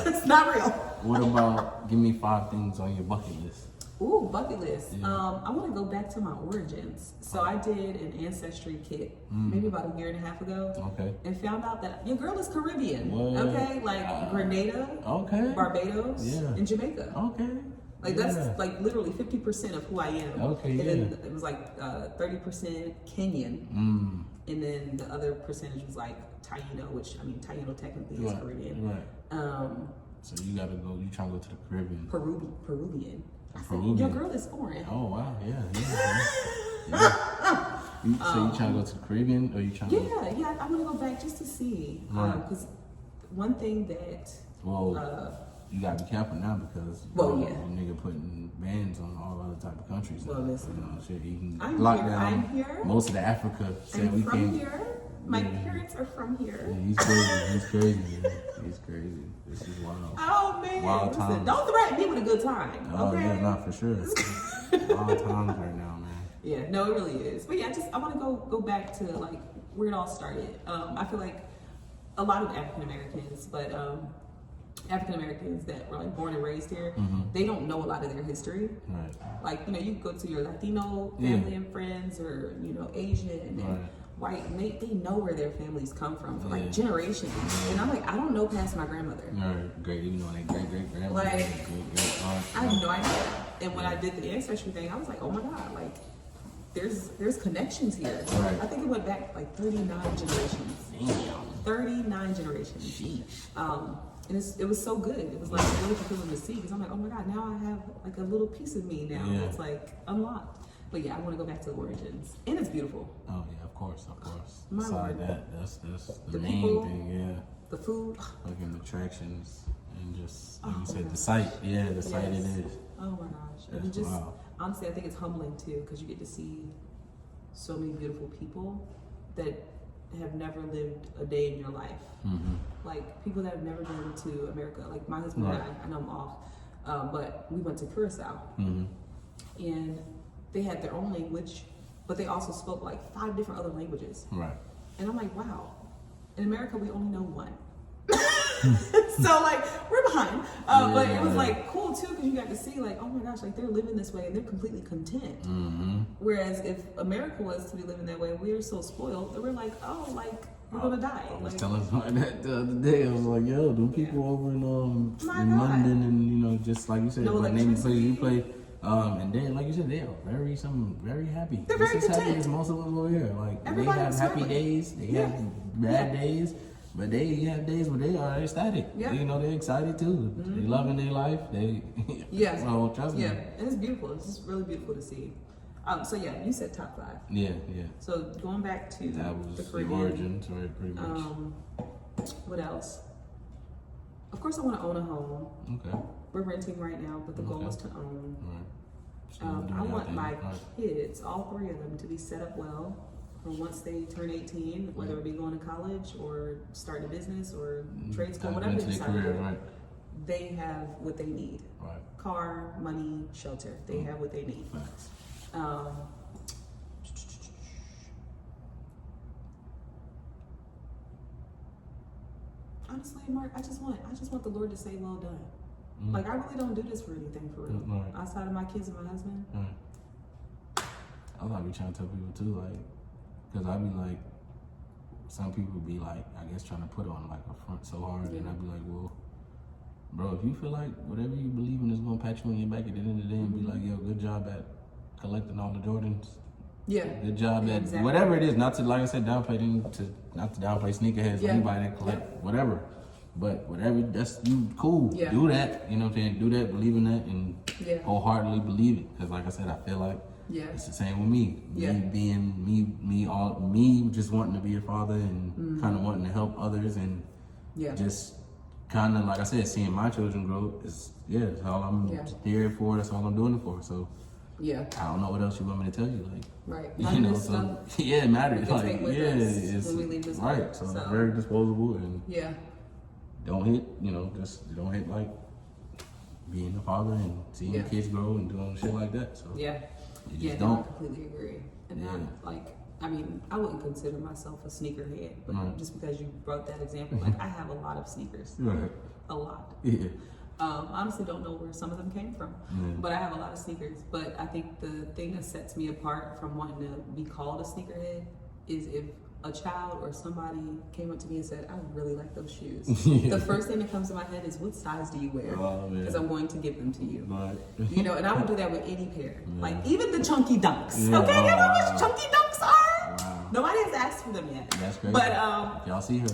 A: It's
B: not real.
A: What about, give me 5 things on your bucket list?
B: Ooh, bucket list.
A: Yeah.
B: I want to go back to my origins. So I did an ancestry kit maybe about a year and a half ago.
A: Okay.
B: And found out that your girl is Caribbean.
A: What?
B: Okay, like Grenada, Barbados, and Jamaica.
A: Okay.
B: Like that's like literally 50% of who I am.
A: Okay,
B: and then it was like 30% Kenyan. And then the other percentage was like Taino, which I mean Taino technically is Caribbean.
A: Right. So you gotta go. You trying to go to the Caribbean?
B: Peruvian.
A: Peruvian.
B: Your girl is foreign.
A: Oh wow, yeah. So you trying to go to the Caribbean, or you trying?
B: Yeah. I want to go back just to see. Because one thing that.
A: You gotta be careful now because you nigga putting bans on all other type of countries.
B: Well, listen,
A: you can
B: I'm
A: lock
B: here.
A: down
B: I'm here.
A: most of the Africa.
B: I'm from here. My parents are from here.
A: Yeah, he's crazy. He's crazy. Man. He's crazy. This is wild.
B: Oh man!
A: Wild times.
B: Don't threaten me with a good time.
A: Oh
B: okay?
A: yeah, not for sure. Wild times right now, man.
B: Yeah, no, it really is. But yeah, I want to go back to like where it all started. I feel like a lot of African Americans, but African Americans that were like born and raised here, they don't know a lot of their history.
A: Right.
B: Like, you go to your Latino family and friends, or Asian and white, and they know where their families come from for like generations. And I'm like, I don't know past my grandmother.
A: Right. Great, even though they great grandmother.
B: Like,
A: great
B: I have no idea. And when I did the ancestry thing, I was like, oh my God, like there's connections here.
A: Right.
B: I think it went back like 39 generations.
A: Damn.
B: 39 generations.
A: Sheesh.
B: And it was so good. It was like really fulfilling to see, because I'm like, oh my God, now I have like a little piece of me now. It's like unlocked. But yeah, I want to go back to the origins, and it's beautiful.
A: Oh yeah, of course.
B: My
A: Besides
B: Lord.
A: that's the main
B: people,
A: thing.
B: The food.
A: Fucking attractions and just like you said, the site. Yeah, the site it is.
B: Oh my gosh.
A: That's
B: And just
A: wild.
B: honestly, I think it's humbling too, because you get to see so many beautiful people that have never lived a day in your life. Like people that have never been to America. Like my husband and I know I'm off, but we went to Curacao, and they had their own language, but they also spoke like 5 different other languages.
A: Right.
B: And I'm like, wow. In America, we only know one. So like we're behind, but it was like cool too because you got to see like, oh my gosh, like they're living this way and they're completely content. Whereas if America was to be living that way, we are so spoiled that we're like, oh, like we're gonna die.
A: I was
B: like,
A: telling somebody that the other day. I was like, yo, them people over in London and you know, just like you said, like name the place you play. And then, like you said, they are very happy.
B: They're very
A: just as happy
B: content.
A: as most of us over here. Like
B: Everybody
A: they have happy
B: smiling.
A: days, they have bad days, but they have days where they are ecstatic.
B: Yeah.
A: You know, they're excited too. They loving their life. They so trust me.
B: Yeah, and it's beautiful. It's just really beautiful to see. So yeah, you said top 5.
A: Yeah.
B: So going back to
A: That was
B: the
A: the
B: Caribbean,
A: origins, right? Pretty much.
B: what else? Of course, I want to own a home.
A: Okay.
B: We're renting right now, but the goal is to own.
A: Right. So
B: I want my kids, all 3 of them, to be set up well for once they turn 18, whether it be going to college or start a business or trade school, whatever they decide to do.
A: Right.
B: They have what they need.
A: Right.
B: Car, money, shelter. They have what they need.
A: Facts.
B: Honestly, Mark, I just want the Lord to say, well done. Like, I really don't do this for anything, for real.
A: Right.
B: Outside of my kids and my husband.
A: Right. I like be trying to tell people too, like, because I be like, some people be like, I guess trying to put on like a front so hard, and I be like, well, bro, if you feel like whatever you believe in is gonna pat you on your back at the end of the day, and be like, yo, good job at collecting all the Jordans.
B: Yeah.
A: Good job at whatever it is. Not to, like I said, not to downplay sneakerheads or anybody that collect whatever. But whatever, that's you cool.
B: Yeah.
A: Do that. You know what I'm saying? Do that, believe in that, and wholeheartedly believe it. Because like I said, I feel like it's the same with me. Me being me just wanting to be a father and kind of wanting to help others and just kind of, like I said, seeing my children grow is it's all I'm here for. That's all I'm doing it for. So I don't know what else you want me to tell you. Like,
B: right.
A: You know, so it matters. Like, it's
B: when we leave this
A: right.
B: world,
A: So it's very disposable and don't hit. You know, just don't hit like being a father and seeing your kids grow and doing shit like that. So you just don't.
B: I completely agree. And I'm like, I mean, I wouldn't consider myself a sneakerhead, but just because you brought that example, like I have a lot of sneakers, a lot.
A: Yeah.
B: Honestly, don't know where some of them came from, but I have a lot of sneakers. But I think the thing that sets me apart from wanting to be called a sneakerhead is if a child or somebody came up to me and said, I really like those shoes. The first thing that comes to my head is, what size do you wear? Because I'm going to give them to you. You know, and I would do that with any pair. Like, even the chunky dunks. Okay, you know what chunky dunks are? Wow. Nobody has asked for them yet.
A: That's crazy.
B: But,
A: y'all see her.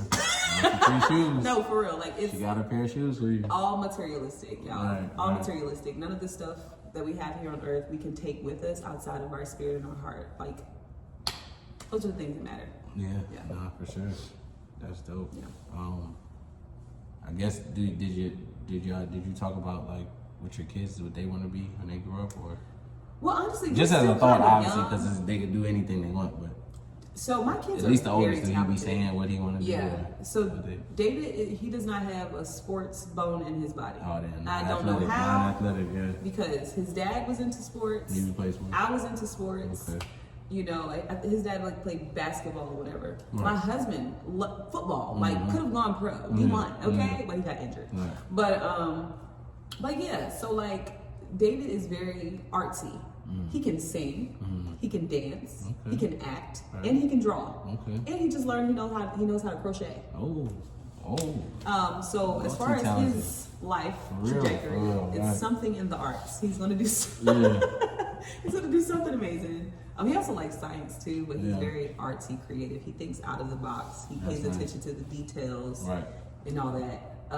A: Shoes.
B: No, for real. Like, it's
A: she got a pair of shoes for you.
B: All materialistic, y'all. All materialistic. None of the stuff that we have here on earth we can take with us outside of our spirit and our heart. Like, those are the things that matter.
A: Nah, for sure. That's dope.
B: Yeah.
A: I guess did you talk about like what your kids, what they want to be when they grow up, or
B: well, honestly,
A: just as a thought, obviously, because they can do anything they want, but
B: so my kids
A: at least the
B: very
A: oldest, he
B: talented.
A: be saying what he want to do.
B: Yeah. So David, he does not have a sports bone in his body.
A: Oh, damn.
B: I don't know how.
A: Athletic,
B: because his dad was into sports.
A: He played sports.
B: I was into sports.
A: Okay.
B: You know, like his dad like played basketball or whatever. My husband football, like could have gone pro, D1, okay, but he got injured. But yeah, so like David is very artsy. He can sing, he can dance, he can act, and he can draw. And he just learned he knows how to crochet. So as far as his life trajectory, it's something in the arts. He's gonna do. He's gonna do something amazing. He also likes science too, but he's very artsy, creative. He thinks out of the box. He pays attention to the details and all that.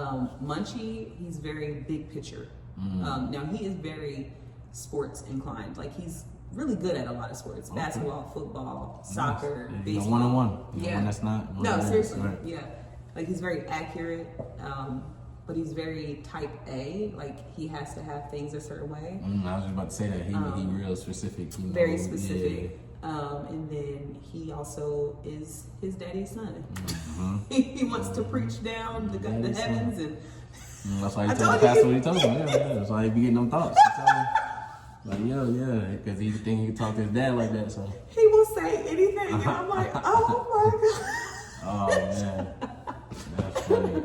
B: Munchie, he's very big picture. Now he is very sports inclined. Like he's really good at a lot of sports: basketball, football, soccer, baseball.
A: One-on-one.
B: Yeah,
A: that's not.
B: No, seriously. Yeah, like he's very accurate. But he's very type A, like he has to have things a certain way.
A: I was just about to say that he real specific.
B: Very specific. And then he also is his daddy's son. He wants to preach down the heavens, and
A: that's why he told the pastor what he told him. That's why he be getting them thoughts. Like because he think he can talk to his dad like that. So
B: he will say anything, and I'm like, oh my god.
A: Oh man, that's funny.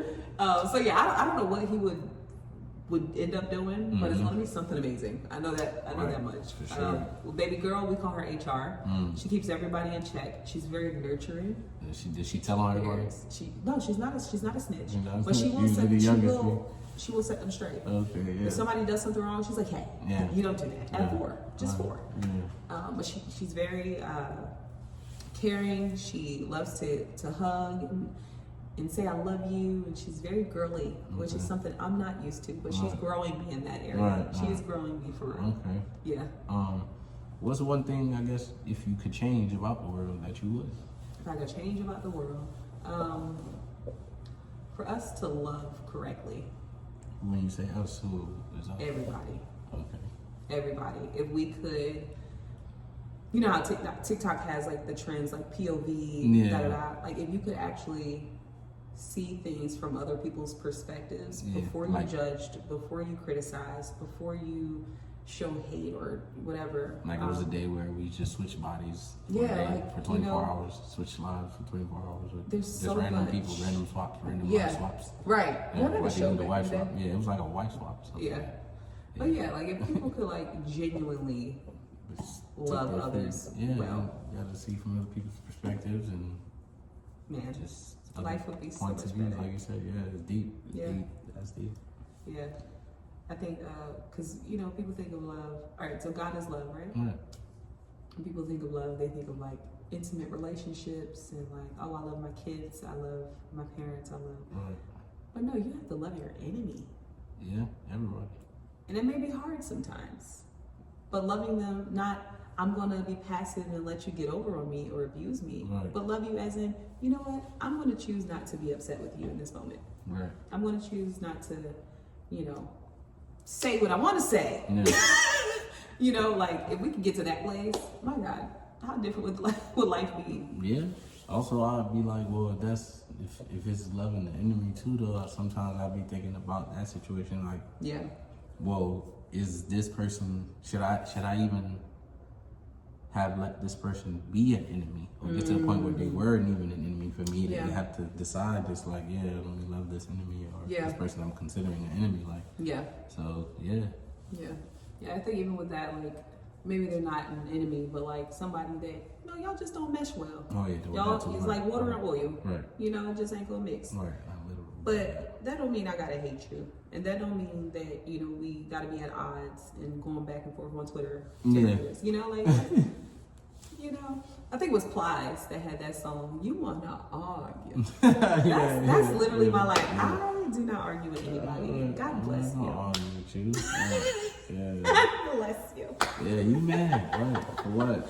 B: So So yeah, I don't know what he would end up doing, but it's gonna be something amazing. I know that much.
A: For sure.
B: Well, baby girl, we call her HR. She keeps everybody in check. She's very nurturing.
A: Did she tell on everybody?
B: She's not a snitch.
A: But she
B: will set them straight.
A: Okay, yeah.
B: If somebody does something wrong, she's like, hey, you don't do that. At 4, just 4.
A: Yeah.
B: But she's very caring. She loves to hug and say I love you, and she's very girly, which is something I'm not used to, but she's growing me in that area. She is growing me for real.
A: Okay.
B: Yeah.
A: What's one thing, I guess, if you could change about the world that you would?
B: If I could change about the world, for us to love correctly.
A: When you say us, who is us?
B: Everybody.
A: Okay.
B: Everybody. If we could, you know how TikTok has like the trends like POV, like if you could actually see things from other people's perspectives before you judged, before you criticized, before you show hate or whatever.
A: Like it was a day where we just switched bodies for 24 hours, switched lives for 24 hours.
B: There's
A: just
B: so
A: random
B: much.
A: people, random swaps, random wife swaps.
B: Right.
A: Yeah, like even the wife swap. Yeah, it was like a wife swap.
B: Yeah. But like if people could like genuinely love others,
A: you got to see from other people's perspectives and just
B: life would be so much better.
A: Like you said, it's deep. That's deep.
B: Yeah. I think, because, people think of love. All right, so God is love, right?
A: Yeah.
B: When people think of love, they think of like intimate relationships and like, oh, I love my kids, I love my parents, I love.
A: Right.
B: But no, you have to love your enemy.
A: Yeah, everybody.
B: And it may be hard sometimes. But loving them, not, I'm going to be passive and let you get over on me or abuse me.
A: Right.
B: But love you as in, you know what? I'm going to choose not to be upset with you in this moment.
A: Right.
B: I'm going to choose not to, say what I want to say.
A: Yeah.
B: Like if we can get to that place, my God, how different would life be?
A: Yeah. Also, I'd be like, well, that's if it's loving the enemy too, though. Sometimes I'd be thinking about that situation, like, well, is this person? Should I even have let this person be an enemy, or get to the point where they weren't even an enemy for me? They have to decide, just like, let me love this enemy, or this person I'm considering an enemy, like. Yeah. So
B: Yeah, I think even with that, like, maybe they're not an enemy, but like somebody that, y'all just don't mesh well.
A: Oh yeah,
B: y'all, it's like water and oil.
A: Right.
B: It just ain't gonna mix.
A: Right.
B: But that don't mean I gotta hate you, and that don't mean that we gotta be at odds and going back and forth on Twitter. I think it was Plies that had that song. You wanna argue? That's literally my life. I do not argue with anybody. God bless you.
A: Argue with you.
B: God bless you.
A: Yeah, you mad? Right? For what?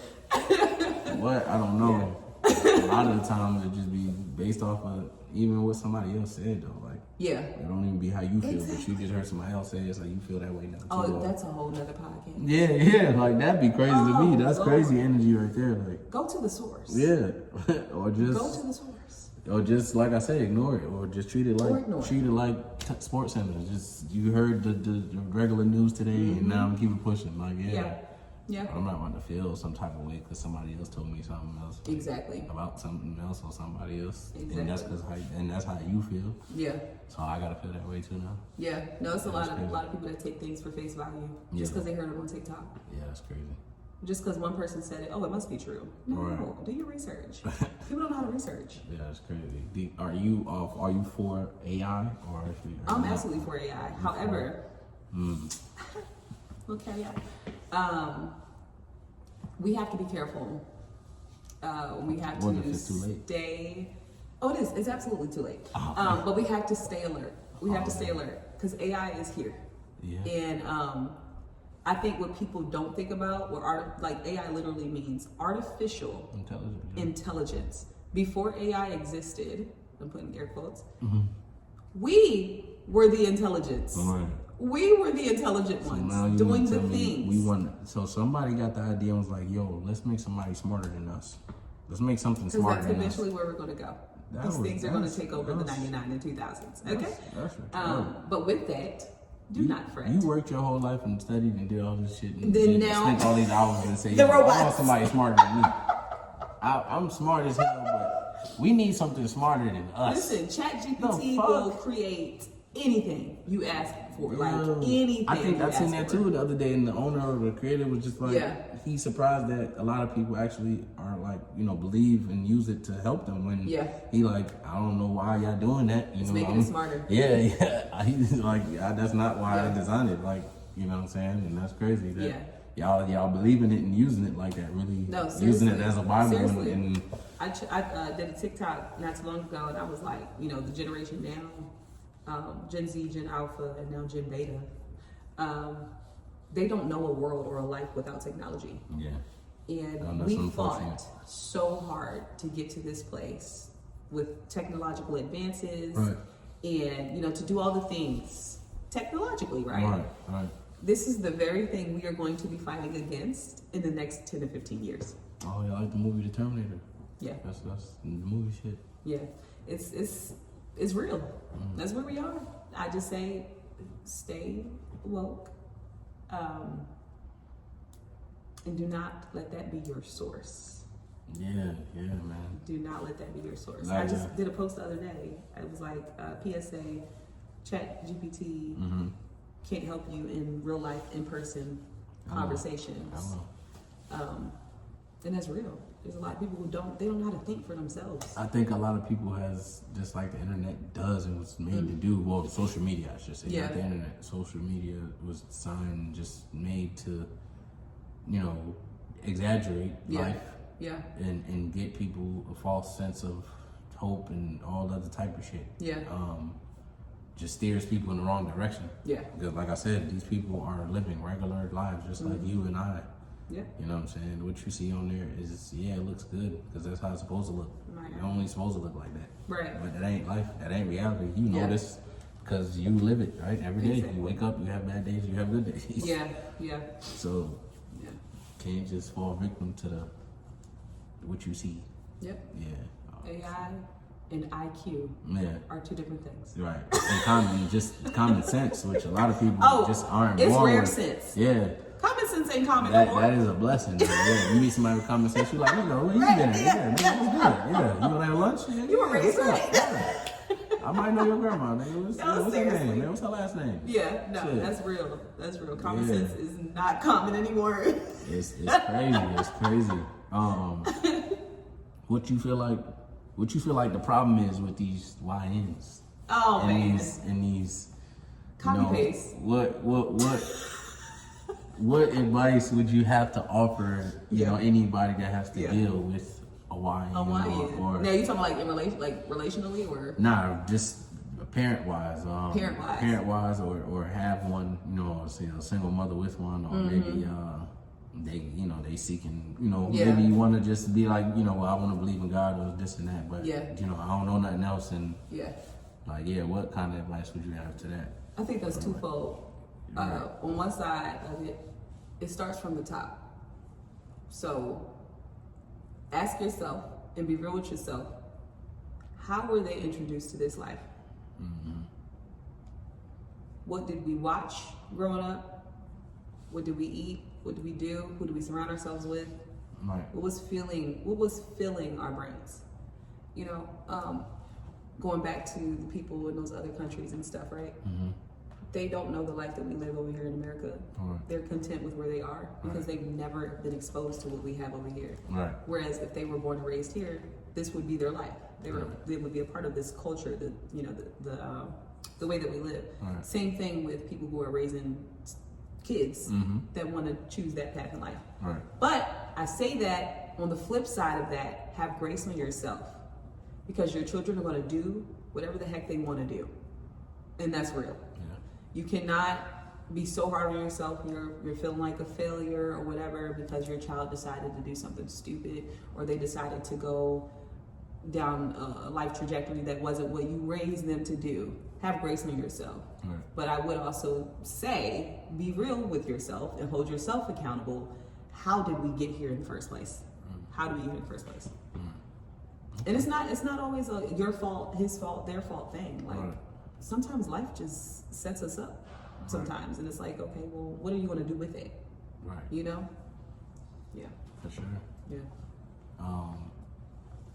A: What? I don't know. A lot of the time it just be based off of even what somebody else said, though. Like, it don't even be how you feel, but you just heard somebody else say it, so you feel that way now.
B: Oh, that's a whole nother podcast.
A: Yeah, like that'd be crazy to me. That's crazy energy right there. Like,
B: go to the source.
A: Yeah, or just
B: go to the source.
A: Or just like I said, ignore it, or just treat it like Sports Center. Just you heard the regular news today, and now I'm keeping pushing. Like, yeah. I'm not going to feel some type of way because somebody else told me something else.
B: Exactly.
A: About something else or somebody else.
B: Exactly.
A: And that's how you feel.
B: Yeah.
A: So I got to feel that way too now.
B: Yeah. No, it's a lot of people that take things for face value just because they heard it on TikTok.
A: Yeah, that's crazy.
B: Just because one person said it, it must be true. No, do your research. People don't know how to research.
A: Yeah, that's crazy. Are you for AI or?
B: I'm absolutely for AI. However, little caveat. We have to be careful. We have
A: what
B: to
A: if it's too late?
B: stay. Oh, it is. It's absolutely too late. But we have to stay alert. We have to stay alert because AI is here.
A: Yeah.
B: And I think what people don't think about, like AI literally means artificial intelligence. Before AI existed, I'm putting air quotes, we were the intelligence.
A: Right.
B: We were the intelligent ones doing the things.
A: So somebody got the idea and was like, yo, let's make somebody smarter than us. Let's make something smarter than us.
B: That's eventually where we're going to go. These things are going to take over the 99 and 2000s. Okay? But with that, do not fret.
A: You worked your whole life and studied and did all this shit. And
B: then now,
A: spent all these hours and say,
B: I
A: want somebody smarter than me. I'm smart as hell, but we need something smarter than us.
B: Listen, ChatGPT will create anything you ask for, like anything.
A: I think I seen that too the other day, and the owner or the creator was just like, he's surprised that a lot of people actually are like, believe and use it to help them. When he like, I don't know why y'all doing that.
B: It's making it smarter.
A: Yeah. He's like, that's not why I designed it. Like, you know what I'm saying? And that's crazy that y'all believe in it and using it like that. Really, using it as a Bible. And
B: I did a TikTok not too long ago, and I was like, the generation now, Gen Z, Gen Alpha, and now Gen Beta, they don't know a world or a life without technology. Yeah. And we fought so hard to get to this place with technological advances and, to do all the things technologically, right? Right. This is the very thing we are going to be fighting against in the next 10 to 15 years.
A: Oh, yeah, like the movie The Terminator.
B: Yeah.
A: That's movie shit.
B: Yeah. It's real. That's where we are. I just say stay woke. And do not let that be your source.
A: Yeah, man.
B: Do not let that be your source. I just did a post the other day. It was like PSA, Chat GPT can't help you in real life, in-person conversations. And that's real. There's a lot of people who don't know how to think for themselves.
A: I think a lot of people has, just like the internet does and was made to do, well, social media, I should say, not the internet. Social media was designed, just made to, exaggerate life and get people a false sense of hope and all other type of shit. Just steers people in the wrong direction. Because like I said, these people are living regular lives just like you and I. You know what I'm saying? What you see on there is, it looks good because that's how it's supposed to look. It's only supposed to look like that. Right. But that ain't life. That ain't reality. You know this because you live it, right? Every day. You wake up, you have bad days, you have good days. So, can't just fall victim to what you see. AI and IQ are two different things. Right. And common sense, which a lot of people just aren't born with. It's rare sense. Common sense ain't common anymore. That is a blessing. You meet somebody with common sense, you're like, where you been at? Man, what's good? You gonna have lunch? You were raised right. I might know your grandma. What's her name? Man, what's her last name? That's real. That's real. Common sense is not common anymore. It's crazy. It's crazy. What you feel like the problem is with these YNs? These copy paste. What advice would you have to offer, anybody that has to deal with a YN? Or now you talking like in relation, like relationally, or just parent-wise, parent-wise, or have one, a single mother with one, or maybe they seeking, maybe you want to just be like, I want to believe in God or this and that, but I don't know nothing else, and what kind of advice would you have to that? I think that's twofold. On one side of it, it starts from the top. So ask yourself and be real with yourself. How were they introduced to this life? What did we watch growing up? What did we eat? What did we do? Who did we surround ourselves with? What was filling our brains? Going back to the people in those other countries and stuff, right? They don't know the life that we live over here in America. They're content with where they are because they've never been exposed to what we have over here. Whereas if they were born and raised here, this would be their life. They would be a part of this culture, the way that we live. Same thing with people who are raising kids that want to choose that path in life. But I say that on the flip side of that, have grace on yourself because your children are going to do whatever the heck they want to do, and that's real. You cannot be so hard on yourself. You're feeling like a failure or whatever because your child decided to do something stupid or they decided to go down a life trajectory that wasn't what you raised them to do. Have grace on yourself. But I would also say, be real with yourself and hold yourself accountable. How did we get here in the first place? How did we get here in the first place? And it's not always your fault, his fault, their fault thing. Like sometimes life just sets us up sometimes, and it's like, okay, well, what are you going to do with it? Yeah. For sure. Yeah.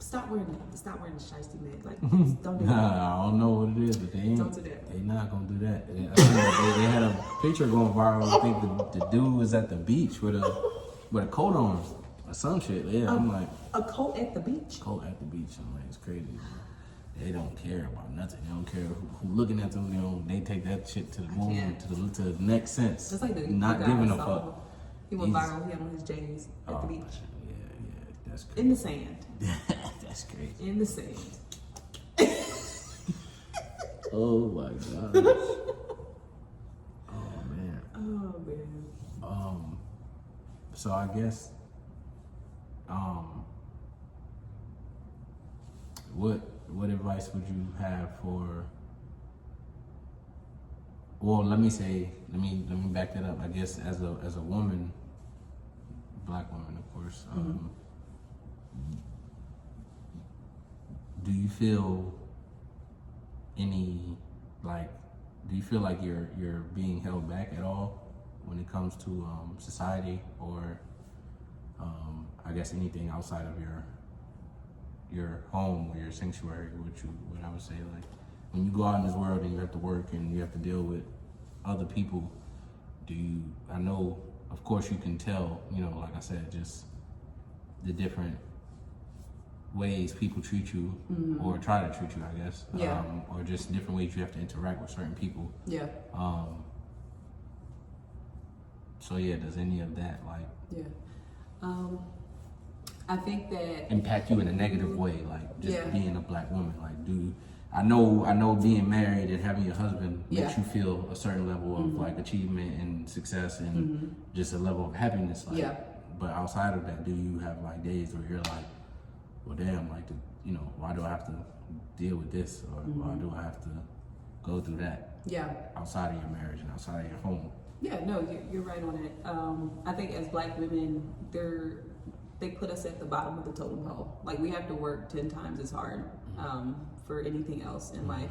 B: stop wearing the shiesty Meg. Like, don't do that.
A: I don't know what it is, but
B: Don't do that.
A: They not gonna do that. I think they had a picture going viral. I think the dude was at the beach with a coat on or some shit. Yeah, I'm like,
B: a coat at the beach.
A: Coat at the beach. I'm like, it's crazy. They don't care about nothing. They don't care who looking at them. You know, they take that shit to the moon, to the next sense.
B: Just like the
A: not
B: guy
A: giving
B: I
A: a
B: saw.
A: fuck.
B: He went viral. He had on his J's at the beach.
A: Yeah, that's crazy.
B: In the sand.
A: That's crazy.
B: In the sand.
A: Oh my god. Oh man.
B: Oh man.
A: So I guess, what advice would you have for? Well, let me back that up. I guess as a woman, black woman, of course. Do you feel like you're being held back at all when it comes to society or I guess anything outside of your home or your sanctuary? What I would say, like when you go out in this world and you have to work and you have to deal with other people, I know of course you can tell, you know, like I said, just the different ways people treat you or try to treat you, I guess. Or just different ways you have to interact with certain people.
B: Yeah.
A: So yeah, does any of that
B: I think that
A: impact you in a negative way, like just being a black woman? Like, I know being married and having your husband makes you feel a certain level of like achievement and success and just a level of happiness. Like, but outside of that, do you have like days where you're like, well, damn, like, why do I have to deal with this, or why do I have to go through that? Yeah. Outside of your marriage and outside of your home.
B: Yeah, no, you're right on it. I think as black women, they put us at the bottom of the totem pole. Like, we have to work 10 times as hard for anything else in life,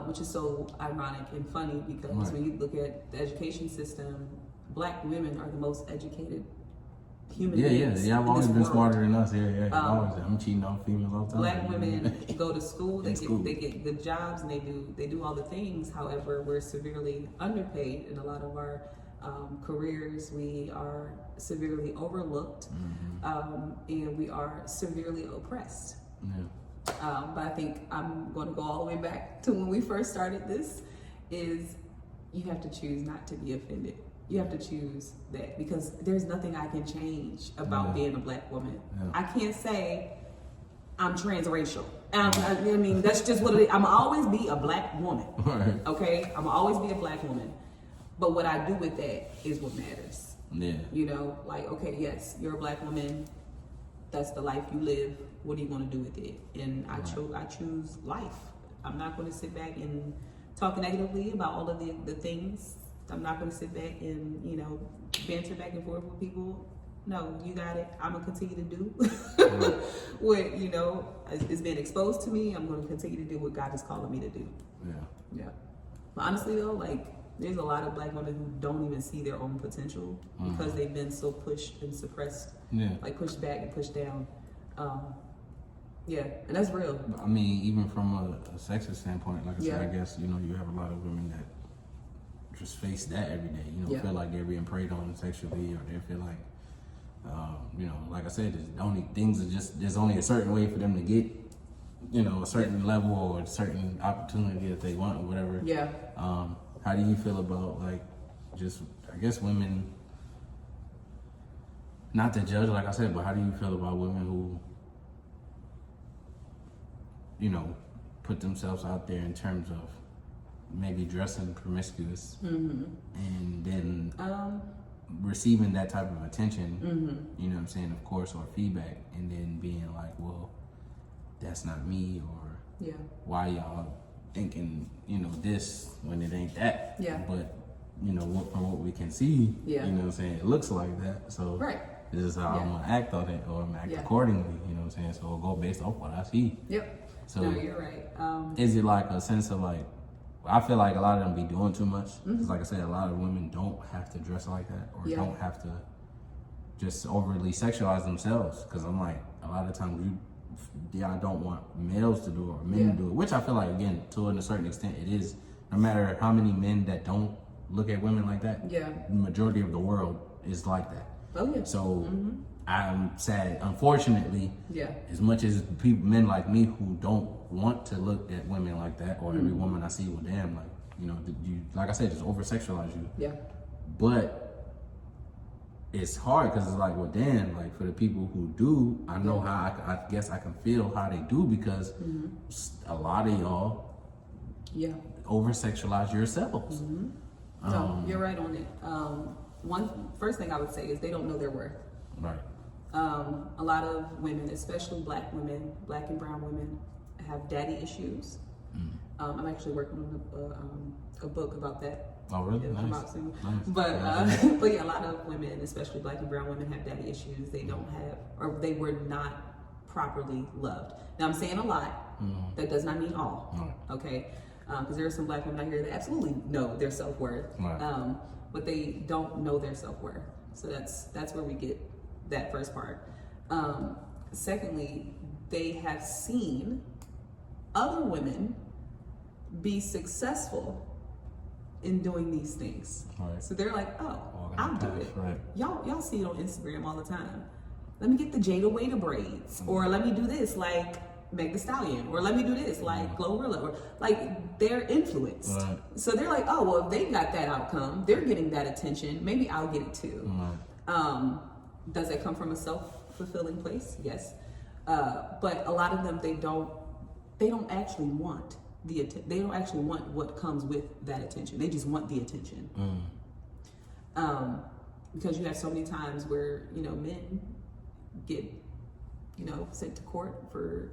B: which is so ironic and funny because when you look at the education system, black women are the most educated human beings.
A: Yeah, I've always been smarter than us. I'm cheating on females all the time.
B: Black women go to school, they get good jobs, and they do all the things. However, we're severely underpaid in a lot of our careers. We are severely overlooked, and we are severely oppressed. But I think I'm going to go all the way back to when we first started this, is you have to choose not to be offended. You have to choose that, because there's nothing I can change about being a black woman. I can't say I'm transracial. I mean, that's just what it is. I'm gonna always be a black woman. Okay? I'm gonna always be a black woman. But what I do with that is what matters. You know, like, okay, yes, you're a black woman. That's the life you live. What are you gonna do with it? And I choose life. I'm not gonna sit back and talk negatively about all of the things. I'm not going to sit back and, banter back and forth with people. No, you got it. I'm going to continue to do what, is being exposed to me. I'm going to continue to do what God is calling me to do. Yeah. But honestly, though, like, there's a lot of black women who don't even see their own potential because they've been so pushed and suppressed, like pushed back and pushed down. And that's real.
A: I mean, even from a sexist standpoint, like I said, I guess, you have a lot of women that just face that every day, feel like they're being preyed on sexually, or they feel like, like I said, there's only a certain way for them to get, a certain level or a certain opportunity that they want or whatever. How do you feel about, like, just, I guess, women, not to judge, like I said, but how do you feel about women who, put themselves out there in terms of maybe dressing promiscuous and then receiving that type of attention, you know what I'm saying, of course, or feedback, and then being like, well, that's not me, or why y'all thinking, this when it ain't that. But, from what we can see, you know what I'm saying, it looks like that. So this is how I'm going to act on it, or I'm act accordingly, you know what I'm saying? So I'll go based off what I see. So
B: no, you're right.
A: Is it like a sense of like, I feel like a lot of them be doing too much. Because like I said, a lot of women don't have to dress like that, or don't have to just overly sexualize themselves. Because I'm like, a lot of times I don't want males to do it or men to do it, which I feel like, again, to a certain extent, it is. No matter how many men that don't look at women like that, the majority of the world is like that.
B: Oh yeah.
A: So I'm sad, unfortunately, as much as men like me who don't want to look at women like that, or every woman I see, well, damn, like, you know, you, like I said, just over sexualize you. Yeah. But it's hard because it's like, well, damn, like for the people who do, I know how I guess I can feel how they do, because a lot of y'all over sexualize yourselves.
B: No, you're right on it. First thing I would say is they don't know their worth.
A: Right.
B: A lot of women, especially black women, black and brown women, have daddy issues. I'm actually working on a book about that.
A: Oh, really? Nice.
B: Nice. But yeah, a lot of women, especially black and brown women, have daddy issues. They don't have, or they were not properly loved. Now, I'm saying a lot. That does not mean all. Okay? Because there are some black women out here that absolutely know their self-worth, but they don't know their self-worth. So that's where we get that first part. Secondly, they have seen other women be successful in doing these things. So they're like, oh, I'll do it. Y'all see it on Instagram all the time. Let me get the Jada Waiter braids, or let me do this like Meg Thee Stallion, or let me do this like Glorilla, or like they're influenced. So they're like, oh, well, if they got that outcome, they're getting that attention, maybe I'll get it too. Does it come from a self-fulfilling place? Yes. But a lot of them, they don't actually want they don't actually want what comes with that attention. They just want the attention. Because you have so many times where, you know, men get, you know, sent to court for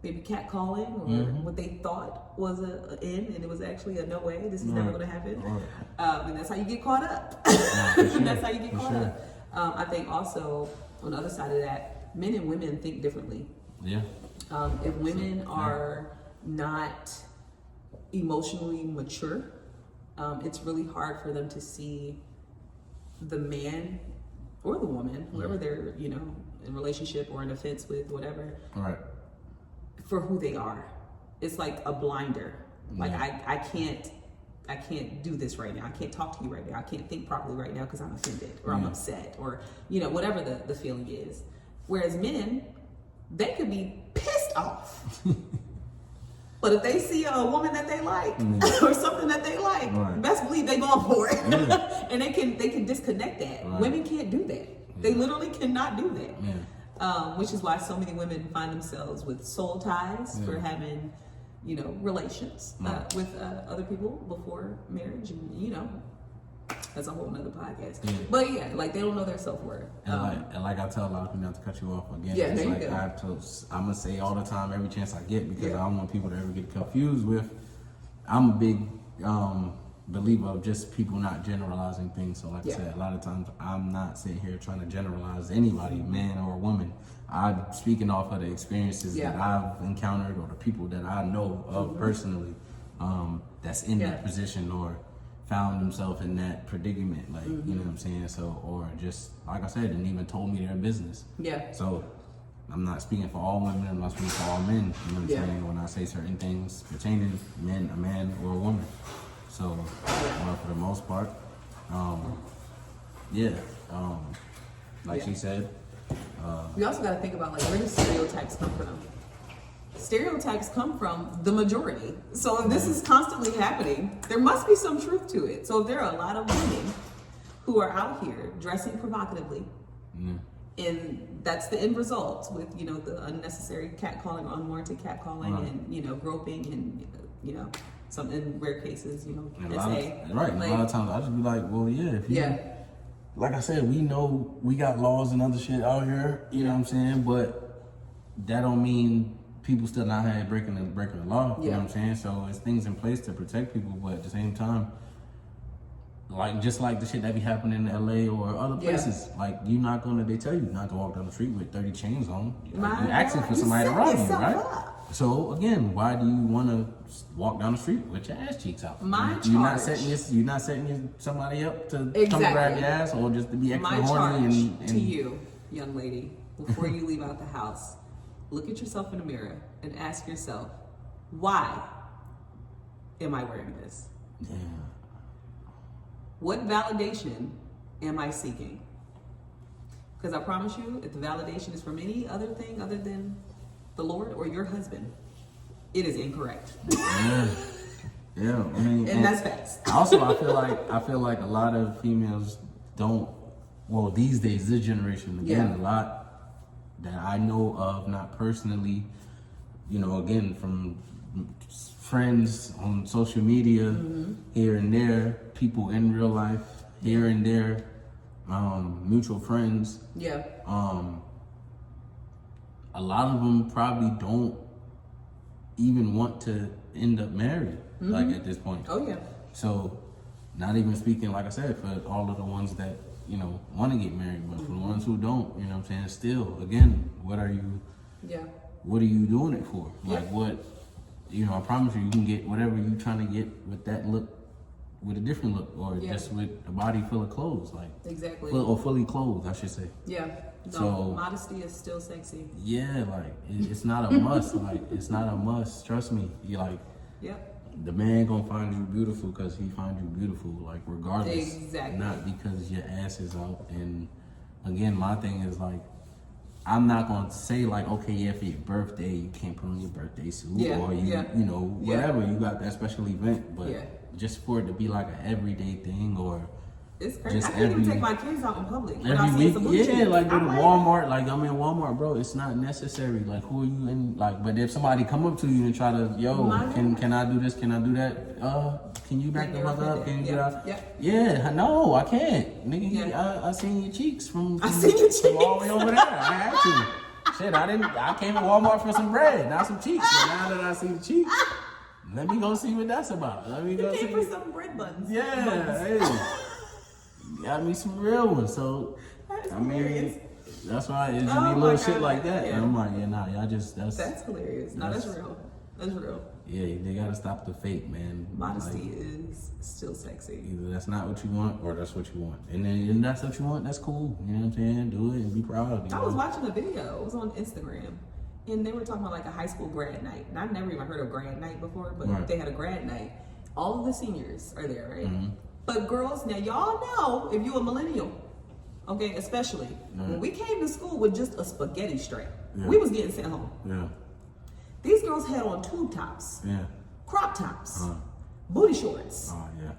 B: maybe catcalling, or what they thought was a in, and it was actually a no way, this is never going to happen. And that's how you get caught up. That's how you get caught up. I think also on the other side of that, men and women think differently. If women are not emotionally mature, it's really hard for them to see the man or the woman, whoever they're, you know, in relationship or in a fence with, whatever, for who they are. It's like a blinder. Like I can't do this right now. I can't talk to you right now. I can't think properly right now because I'm offended, or I'm upset, or, you know, whatever the feeling is. Whereas men, they could be pissed off. But if they see a woman that they like or something that they like, best believe they going for it. And they can disconnect that. Women can't do that. They literally cannot do that. Which is why so many women find themselves with soul ties for having, you know, relations with other people before marriage, and, you know, that's a whole nother podcast. But yeah, like they don't know their self-worth.
A: And like I tell a lot of people, not to cut you off again,
B: it's
A: like I'm gonna say all the time, every chance I get, because I don't want people to ever get confused with. I'm a big believer of just people not generalizing things. So like I said, a lot of times I'm not sitting here trying to generalize anybody, man or woman. I'm speaking off of the experiences that I've encountered, or the people that I know of personally, that's in that position or found themselves in that predicament, like, you know what I'm saying? So, or just, like I said, didn't even told me their business. So, I'm not speaking for all women, I'm not speaking for all men, you know what I'm saying? When I say certain things pertaining men, a man or a woman. So, for the most part, like she said.
B: We also got to think about, like, where do stereotypes come from? Stereotypes come from the majority. So if this is constantly happening, there must be some truth to it. So if there are a lot of women who are out here dressing provocatively, and that's the end result with, you know, the unnecessary catcalling, unwarranted catcalling, and, you know, groping, and, you know, some, in rare cases, you know,
A: a lot of times I just be like, well, if you, like I said, we know we got laws and other shit out here, you know what I'm saying, but that don't mean people still not here breaking the law, you know what I'm saying? So it's things in place to protect people, but at the same time, like, just like the shit that be happening in LA or other places, like, they tell you not to walk down the street with 30 chains on. You're asking for somebody to rob you, right? So again, why do you want to walk down the street with your ass cheeks out? You're not setting somebody up to come grab your ass, or just to be extra horny.
B: To you, young lady, before you leave out the house, look at yourself in the mirror and ask yourself, why am I wearing this?
A: Yeah.
B: What validation am I seeking? Because I promise you, if the validation is from any other thing other than the Lord or your husband, it is incorrect.
A: Yeah. Yeah, I mean,
B: and that's facts.
A: Also, I feel like a lot of females don't. Well, these days, this generation, again, a lot that I know of, not personally, you know, again, from friends on social media, here and there, people in real life, here and there, mutual friends.
B: Yeah.
A: A lot of them probably don't even want to end up married, like at this point.
B: Oh yeah.
A: So, not even speaking, like I said, for all of the ones that, you know, want to get married, but for the ones who don't, you know what I'm saying, still, again, what are you doing it for? Like what, you know, I promise you can get whatever you trying to get with that look, with a different look, or just with a body full of clothes, like
B: exactly,
A: or fully clothed, I should say.
B: Yeah. No, so modesty is still sexy.
A: Yeah, like it's not a must. Like it's not a must. Trust me. You like.
B: Yep.
A: The man gonna find you beautiful because he find you beautiful, like regardless.
B: Exactly.
A: Not because your ass is out. And again, my thing is like, I'm not gonna say like, okay, yeah, for your birthday you can't put on your birthday suit, or you know, whatever, you got that special event, but just for it to be like an everyday thing, or
B: it's crazy. I can't even take my kids out in public.
A: Every week, like go to Walmart. Like I'm in Walmart, bro. It's not necessary. Like who are you in? Like, but if somebody come up to you and try to, can I do this? Can I do that? Can you back the fuck up? Can you get out? Yeah, no, I can't. Nigga, I seen your cheeks from all the way over there. I had to. Shit, I came to Walmart for some bread, not some cheeks. But now that I see the cheeks, let me go see what that's about. Let me go see.
B: You came for some bread buns.
A: Yeah, hey. Got me some real ones, so I mean, that's why it's just be little shit like that. And I'm like, y'all just
B: that's hilarious. No, that's real. That's real.
A: Yeah, they gotta stop the fake, man.
B: Modesty is still sexy.
A: Either that's not what you want, or that's what you want. And then if that's what you want, that's cool. You know what I'm saying? Do it and be proud.
B: I was watching a video. It was on Instagram, and they were talking about like a high school grad night. And I've never even heard of grad night before, but they had a grad night. All of the seniors are there, right? But girls, now y'all know if you're a millennial, okay, especially when we came to school with just a spaghetti strap, we was getting sent home.
A: Yeah.
B: These girls had on tube tops, crop tops, booty shorts,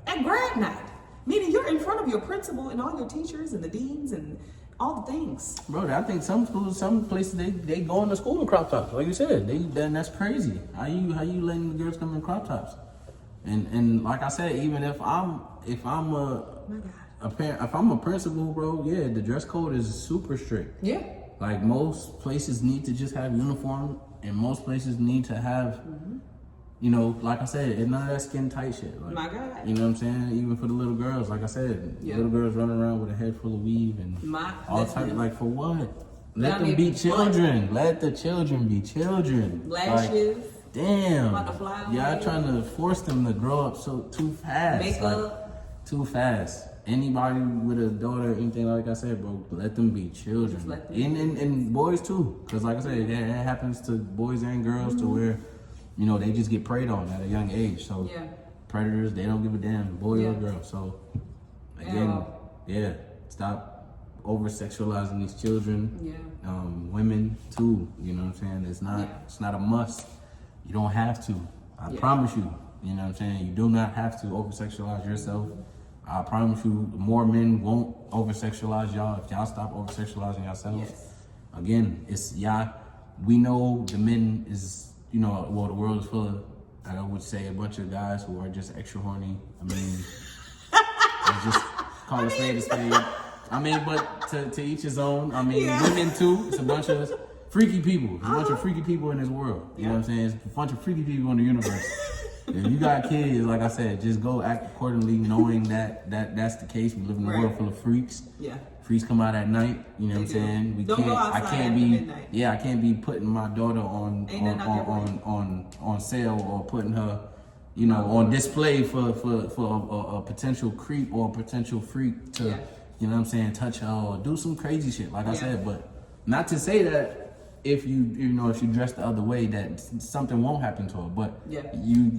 B: at grad night. Meaning you're in front of your principal and all your teachers and the deans and all the things.
A: Bro, I think some schools, some places they go into school in crop tops. Like you said, that's crazy. How you letting the girls come in crop tops? And like I said, even if I'm a parent, if I'm a principal, bro, the dress code is super strict. Yeah. Like most places need to just have uniform, and most places need to have, you know, like I said, none of that skin tight shit. Like,
B: my God.
A: You know what I'm saying? Even for the little girls, like I said, little girls running around with a head full of weave and all type. Like for what? Let them be children. Let the children be children.
B: Lashes.
A: Like, damn, y'all trying to force them to grow up too fast.
B: Makeup.
A: Too fast. Anybody with a daughter, anything like I said, bro, let them be children. And boys too, because like I said, it happens to boys and girls to where, you know, they just get preyed on at a young age. So predators, they don't give a damn, boy or girl. So again, stop over sexualizing these children. Women too. You know what I'm saying? It's not a must. You don't have to. I promise you. You know what I'm saying? You do not have to over-sexualize yourself. I promise you, more men won't over-sexualize y'all if y'all stop over-sexualizing yourselves. Again, it's we know the men is, you know, well, the world is full of, I would say, a bunch of guys who are just extra horny. I mean, just call a spade a spade. I mean, but to each his own. I mean, women too. It's a bunch of freaky people. There's a bunch of freaky people in this world. You know what I'm saying? It's a bunch of freaky people in the universe. If you got kids, like I said, just go act accordingly, knowing that's the case. We live in a world full of freaks. Freaks come out at night. You know what I'm saying?
B: Don't go outside
A: I can't be. I can't be putting my daughter on sale or putting her, you know, on display for a potential creep or a potential freak to, you know what I'm saying, touch her or do some crazy shit. Like I said, but not to say that if if you dress the other way, that something won't happen to her. But
B: yeah.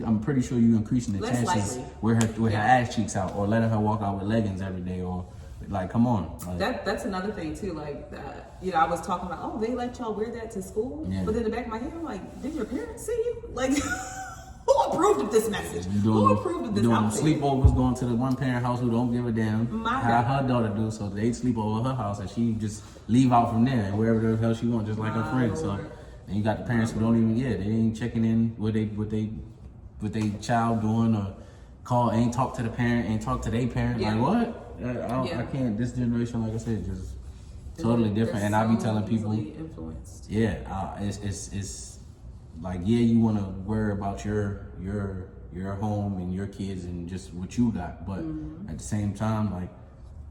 A: I'm pretty sure you increasing the
B: Less
A: chances
B: likely.
A: with her ass cheeks out, or letting her walk out with leggings every day, or like, come on. Like,
B: that's another thing too. Like, I was talking about, oh, they let y'all wear that to school, but in the back of my head, I'm like, did your parents see you? Like, who approved of this message? Who approved of this outfit?
A: Sleepovers, going to the one parent house who don't give a damn. How her daughter do, so they sleep over her house and she just leave out from there and wherever the hell she want, just like her friends. So, and you got the parents who don't even, they ain't checking in what they child doing, or ain't talk to the parent, ain't talk to their parent. Like, what? I can't. This generation, like I said, just totally different. And I be telling people,
B: influenced.
A: It's like, you want to worry about your home and your kids and just what you got, but at the same time, like,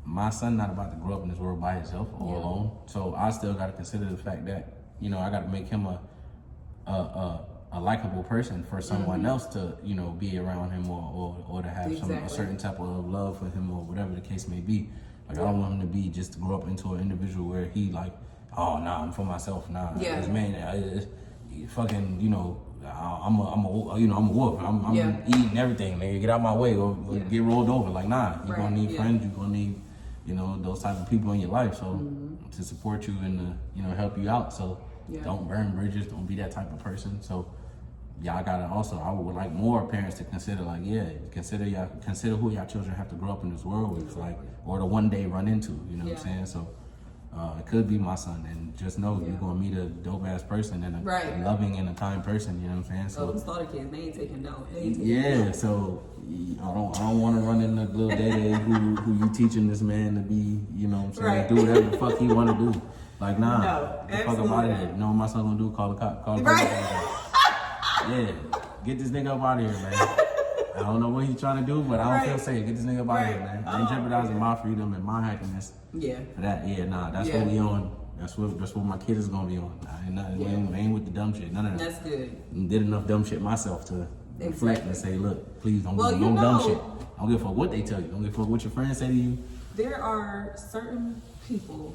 A: my son not about to grow up in this world by himself or alone. So I still got to consider the fact that I got to make him a likable person for someone else to be around him, or to have a certain type of love for him, or whatever the case may be. Like, I don't want him to be just to grow up into an individual where he like, oh nah, I'm for myself. Nah, this man, fucking, I'm a wolf. I'm eating everything, man. Get out my way, or get rolled over. Like, nah, you're gonna need friends. You're gonna need, those type of people in your life. So to support you and help you out. So don't burn bridges. Don't be that type of person. So y'all gotta also, I would like more parents to consider, like, consider who y'all children have to grow up in this world with, like, or to one day run into. You know what I'm saying? So. It could be my son, and just know you're gonna meet a dope ass person and a loving and a kind person. You know what I'm saying? So
B: those slaughter kids, they ain't taking no.
A: So I don't want to run into little daddy who you teaching this man to be. You know what I'm saying? Do whatever the fuck he want to do. Like, nah, get the fuck up out of here. You know what my son gonna do? Call the cop. Call the police. Get this nigga up out of here, man. I don't know what he's trying to do, but I don't feel safe. Get this nigga up out of here, man. I ain't jeopardizing my freedom and my happiness. For that, that's what we on. That's what my kid is gonna be on. I ain't with the dumb shit. None of that.
B: That's good.
A: I did enough dumb shit myself to reflect and say, look, please don't do no dumb shit. I don't give a fuck what they tell you. Don't give a fuck what your friends say to you.
B: There are certain people.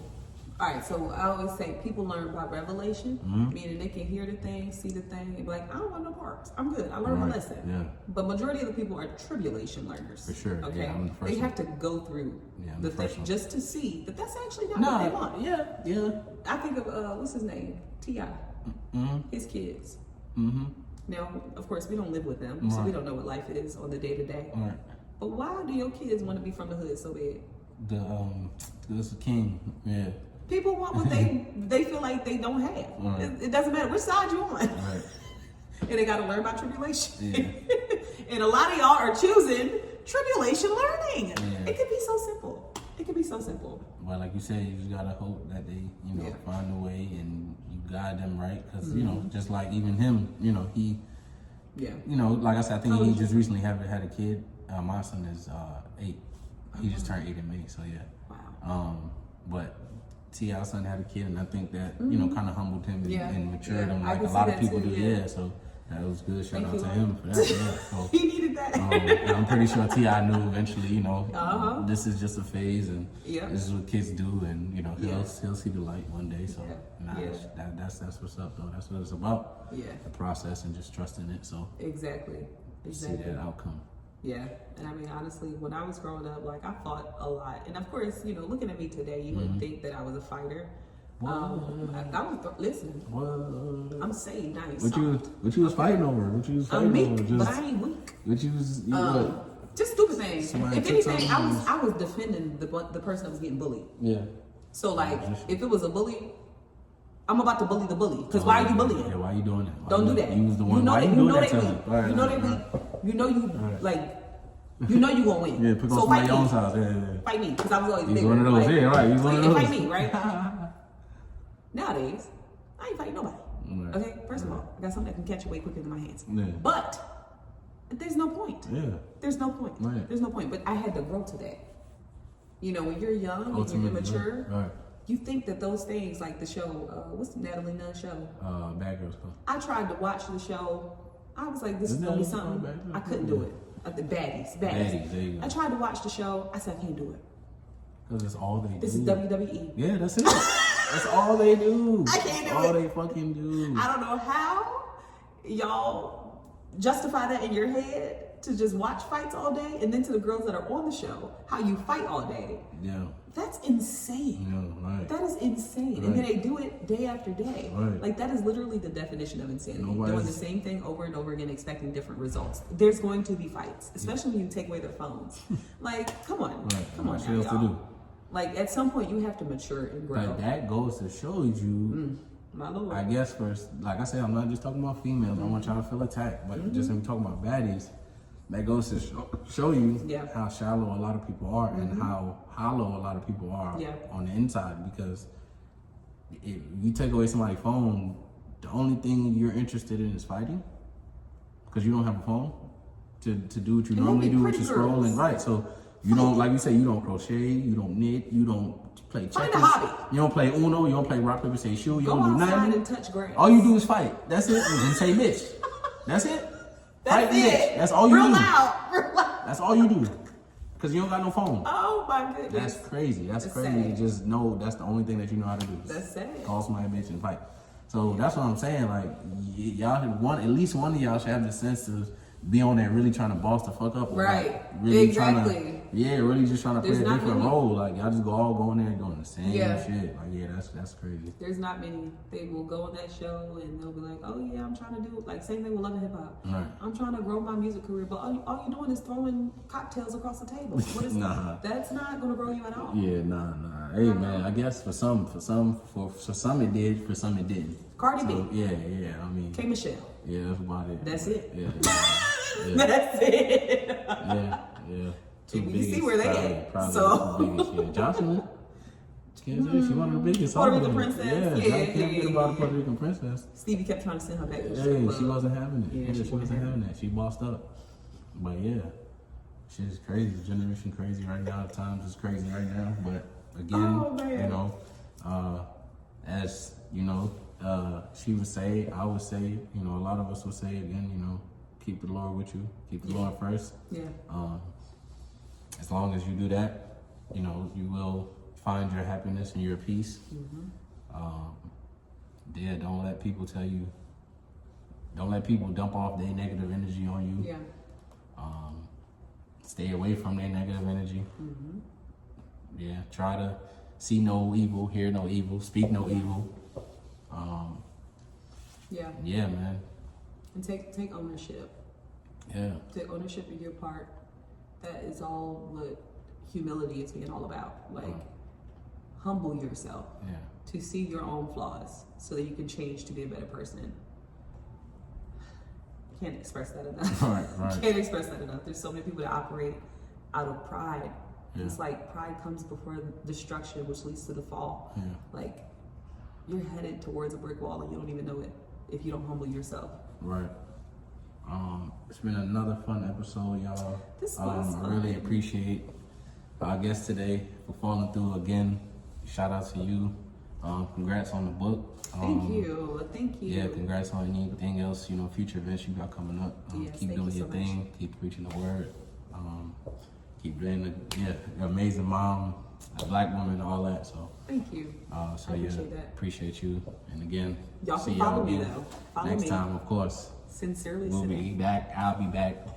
B: All right, so I always say people learn by revelation, meaning they can hear the thing, see the thing, and be like, I don't want no parts. I'm good. I learned my lesson. But majority of the people are tribulation learners. For sure. Okay. I'm the first they have to go through the thing just to see that that's actually not what they want. I think of what's his name? T.I. His kids. Now, of course, we don't live with them, so we don't know what life is on the day to day. But why do your kids want to be from the hood so bad?
A: This is king.
B: People want what they feel like they don't have. It doesn't matter which side you're on. And they got to learn about tribulation. And a lot of y'all are choosing tribulation learning. It could be so simple. It could be so simple.
A: Well, like you said, you just got to hope that they, find a way and you guide them right. Because, just like even him, he, like I said, I think he just recently had a kid. My son is 8. He just turned 8 in May, so
B: Wow.
A: But T.I.'s son had a kid, and I think that, kind of humbled him and matured him like a lot of people do. So that was good. Shout out to him for that. So,
B: he needed that.
A: And I'm pretty sure T.I. knew eventually, this is just a phase, and this is what kids do, and, he'll see the light one day. So that's what's up, though. That's what it's about. The process and just trusting it. So
B: exactly.
A: See that outcome.
B: Yeah, and I mean, honestly, when I was growing up, like, I fought a lot. And of course, looking at me today, you wouldn't think that I was a fighter. Listen, I'm saying nice.
A: What you was fighting over? What you was fighting over?
B: But I ain't weak.
A: What you was,
B: just stupid things. If anything, I was defending the person that was getting bullied. So, like, if it was a bully, I'm about to bully the bully. Because why are you bullying?
A: Yeah, why are you doing that?
B: Don't do that.
A: You was the one.
B: Why
A: you doing that to me?
B: You know they weak. You know you gonna win.
A: Yeah, pick on somebody else's house.
B: Fight me, because I was always bigger.
A: He's one of those. He's one of those.
B: Fight me, right? Nowadays, I ain't fighting nobody. Okay, first of all, I got something that can catch you way quicker than my hands. But there's no point. There's no point. There's no point. But I had to grow to that. When you're young and you're immature, you think that those things, like the show, what's the Natalie Nunn show?
A: Bad Girls Club.
B: I tried to watch the show. I was like, this is gonna be something. I couldn't do it. The baddies.
A: There you go.
B: I tried to watch the show. I said, I can't do it.
A: Because it's all they do.
B: This is WWE.
A: Yeah, that's it. That's all they do.
B: I can't do
A: all
B: it.
A: They fucking do.
B: I don't know how y'all justify that in your head to just watch fights all day, and then to the girls that are on the show, how you fight all day.
A: Yeah.
B: That's insane.
A: Yeah, right.
B: That is insane.
A: Right.
B: And then they do it day after day.
A: Right.
B: Like, that is literally the definition of insanity.
A: Nobody's...
B: Doing the same thing over and over again, expecting different results. There's going to be fights, especially when you take away their phones. Like, come on.
A: Right.
B: Come on,
A: what else to do?
B: Like, at some point, you have to mature and grow.
A: But that goes to show you,
B: my Lord.
A: I guess, first, like I said, I'm not just talking about females. I don't want y'all to feel attacked. But just when we talking about baddies, that goes to show you how shallow a lot of people are and how hollow a lot of people are on the inside. Because if you take away somebody's phone, the only thing you're interested in is fighting because you don't have a phone to do what you normally do, which is scrolling. Right. So you don't, like you say, you don't crochet, you don't knit, you don't play checkers.
B: Find a hobby.
A: You don't play Uno, you don't play rock, paper, scissors, shoe, you don't do nothing.
B: And touch grass.
A: All you do is fight. That's it. And say bitch. That's it.
B: That's it.
A: Bitch. That's all you do.
B: Real loud.
A: That's all you do. Because you don't got no phone.
B: Oh my goodness.
A: That's crazy. That's crazy
B: sad.
A: to just know that's the only thing that you know how to do.
B: That's sad.
A: Call somebody a bitch and fight. So that's what I'm saying. Like, y'all, at least one of y'all should have the sense to be on there really trying to boss the fuck up.
B: Right.
A: Like, really
B: Exactly.
A: Really just trying to play a
B: There's not
A: different
B: many.
A: role. Like, y'all just go in there and doing the same
B: Yeah.
A: shit. Like, that's crazy.
B: There's not many. They will go on that show and they'll be like, oh yeah, I'm trying to do, like, same thing with Love and Hip Hop.
A: Right.
B: I'm trying to grow my music career, but all you're doing is throwing cocktails across the table. What is That's not going to grow you at all.
A: Yeah, nah. Hey, man, I guess for some it did, for some it didn't.
B: Cardi
A: So,
B: B.
A: yeah. I mean,
B: K. Michelle.
A: yeah, that's about it.
B: That's it.
A: Yeah.
B: That's it.
A: Yeah.
B: You see where they at.
A: Probably
B: So.
A: two biggest, yeah. Jocelyn. Can't say she one of the biggest.
B: Puerto Rican
A: songs.
B: princess.
A: Yeah, can't forget about the Puerto Rican princess.
B: Stevie kept trying to send her back to the
A: Yeah,
B: strip club.
A: she wasn't having it.
B: Yeah,
A: she wasn't having that. She bossed up. But yeah, she's crazy. Generation crazy right now. Times is crazy right now. But again, you know, as you know, she would say, I would say, you know, a lot of us would say again, you know, keep the Lord with you. Keep the Lord first.
B: Yeah.
A: As long as you do that, you know, you will find your happiness and your peace. Don't let people tell you, don't let people dump off their negative energy on you.
B: Yeah.
A: Stay away from their negative energy. Yeah, try to see no evil, hear no evil, speak no evil. Yeah, man.
B: And take ownership.
A: Yeah.
B: Take ownership of your part. That is all what humility is being all about. Like, humble yourself to see your own flaws so that you can change to be a better person. Can't express that enough.
A: Right.
B: Can't express that enough. There's so many people that operate out of pride.
A: Yeah.
B: It's like pride comes before destruction, which leads to the fall.
A: Yeah.
B: Like, you're headed towards a brick wall and you don't even know it if you don't humble yourself.
A: Right. It's been another fun episode, y'all.
B: This was
A: I really appreciate our guest today for falling through again. Shout out to you. Congrats on the book.
B: Thank you.
A: Yeah, congrats on anything else, you know, future events you got coming up.
B: Yes,
A: keep
B: thank
A: doing
B: you
A: your
B: so
A: thing.
B: much.
A: Keep preaching the word. Keep being an amazing mom, a black woman, all that. So
B: thank you.
A: I appreciate you. And again,
B: Y'all
A: see
B: can follow
A: y'all
B: me
A: again
B: though. Follow
A: next
B: me.
A: time, of course.
B: Sincerely,
A: We'll
B: Sedae.
A: be back. I'll be back.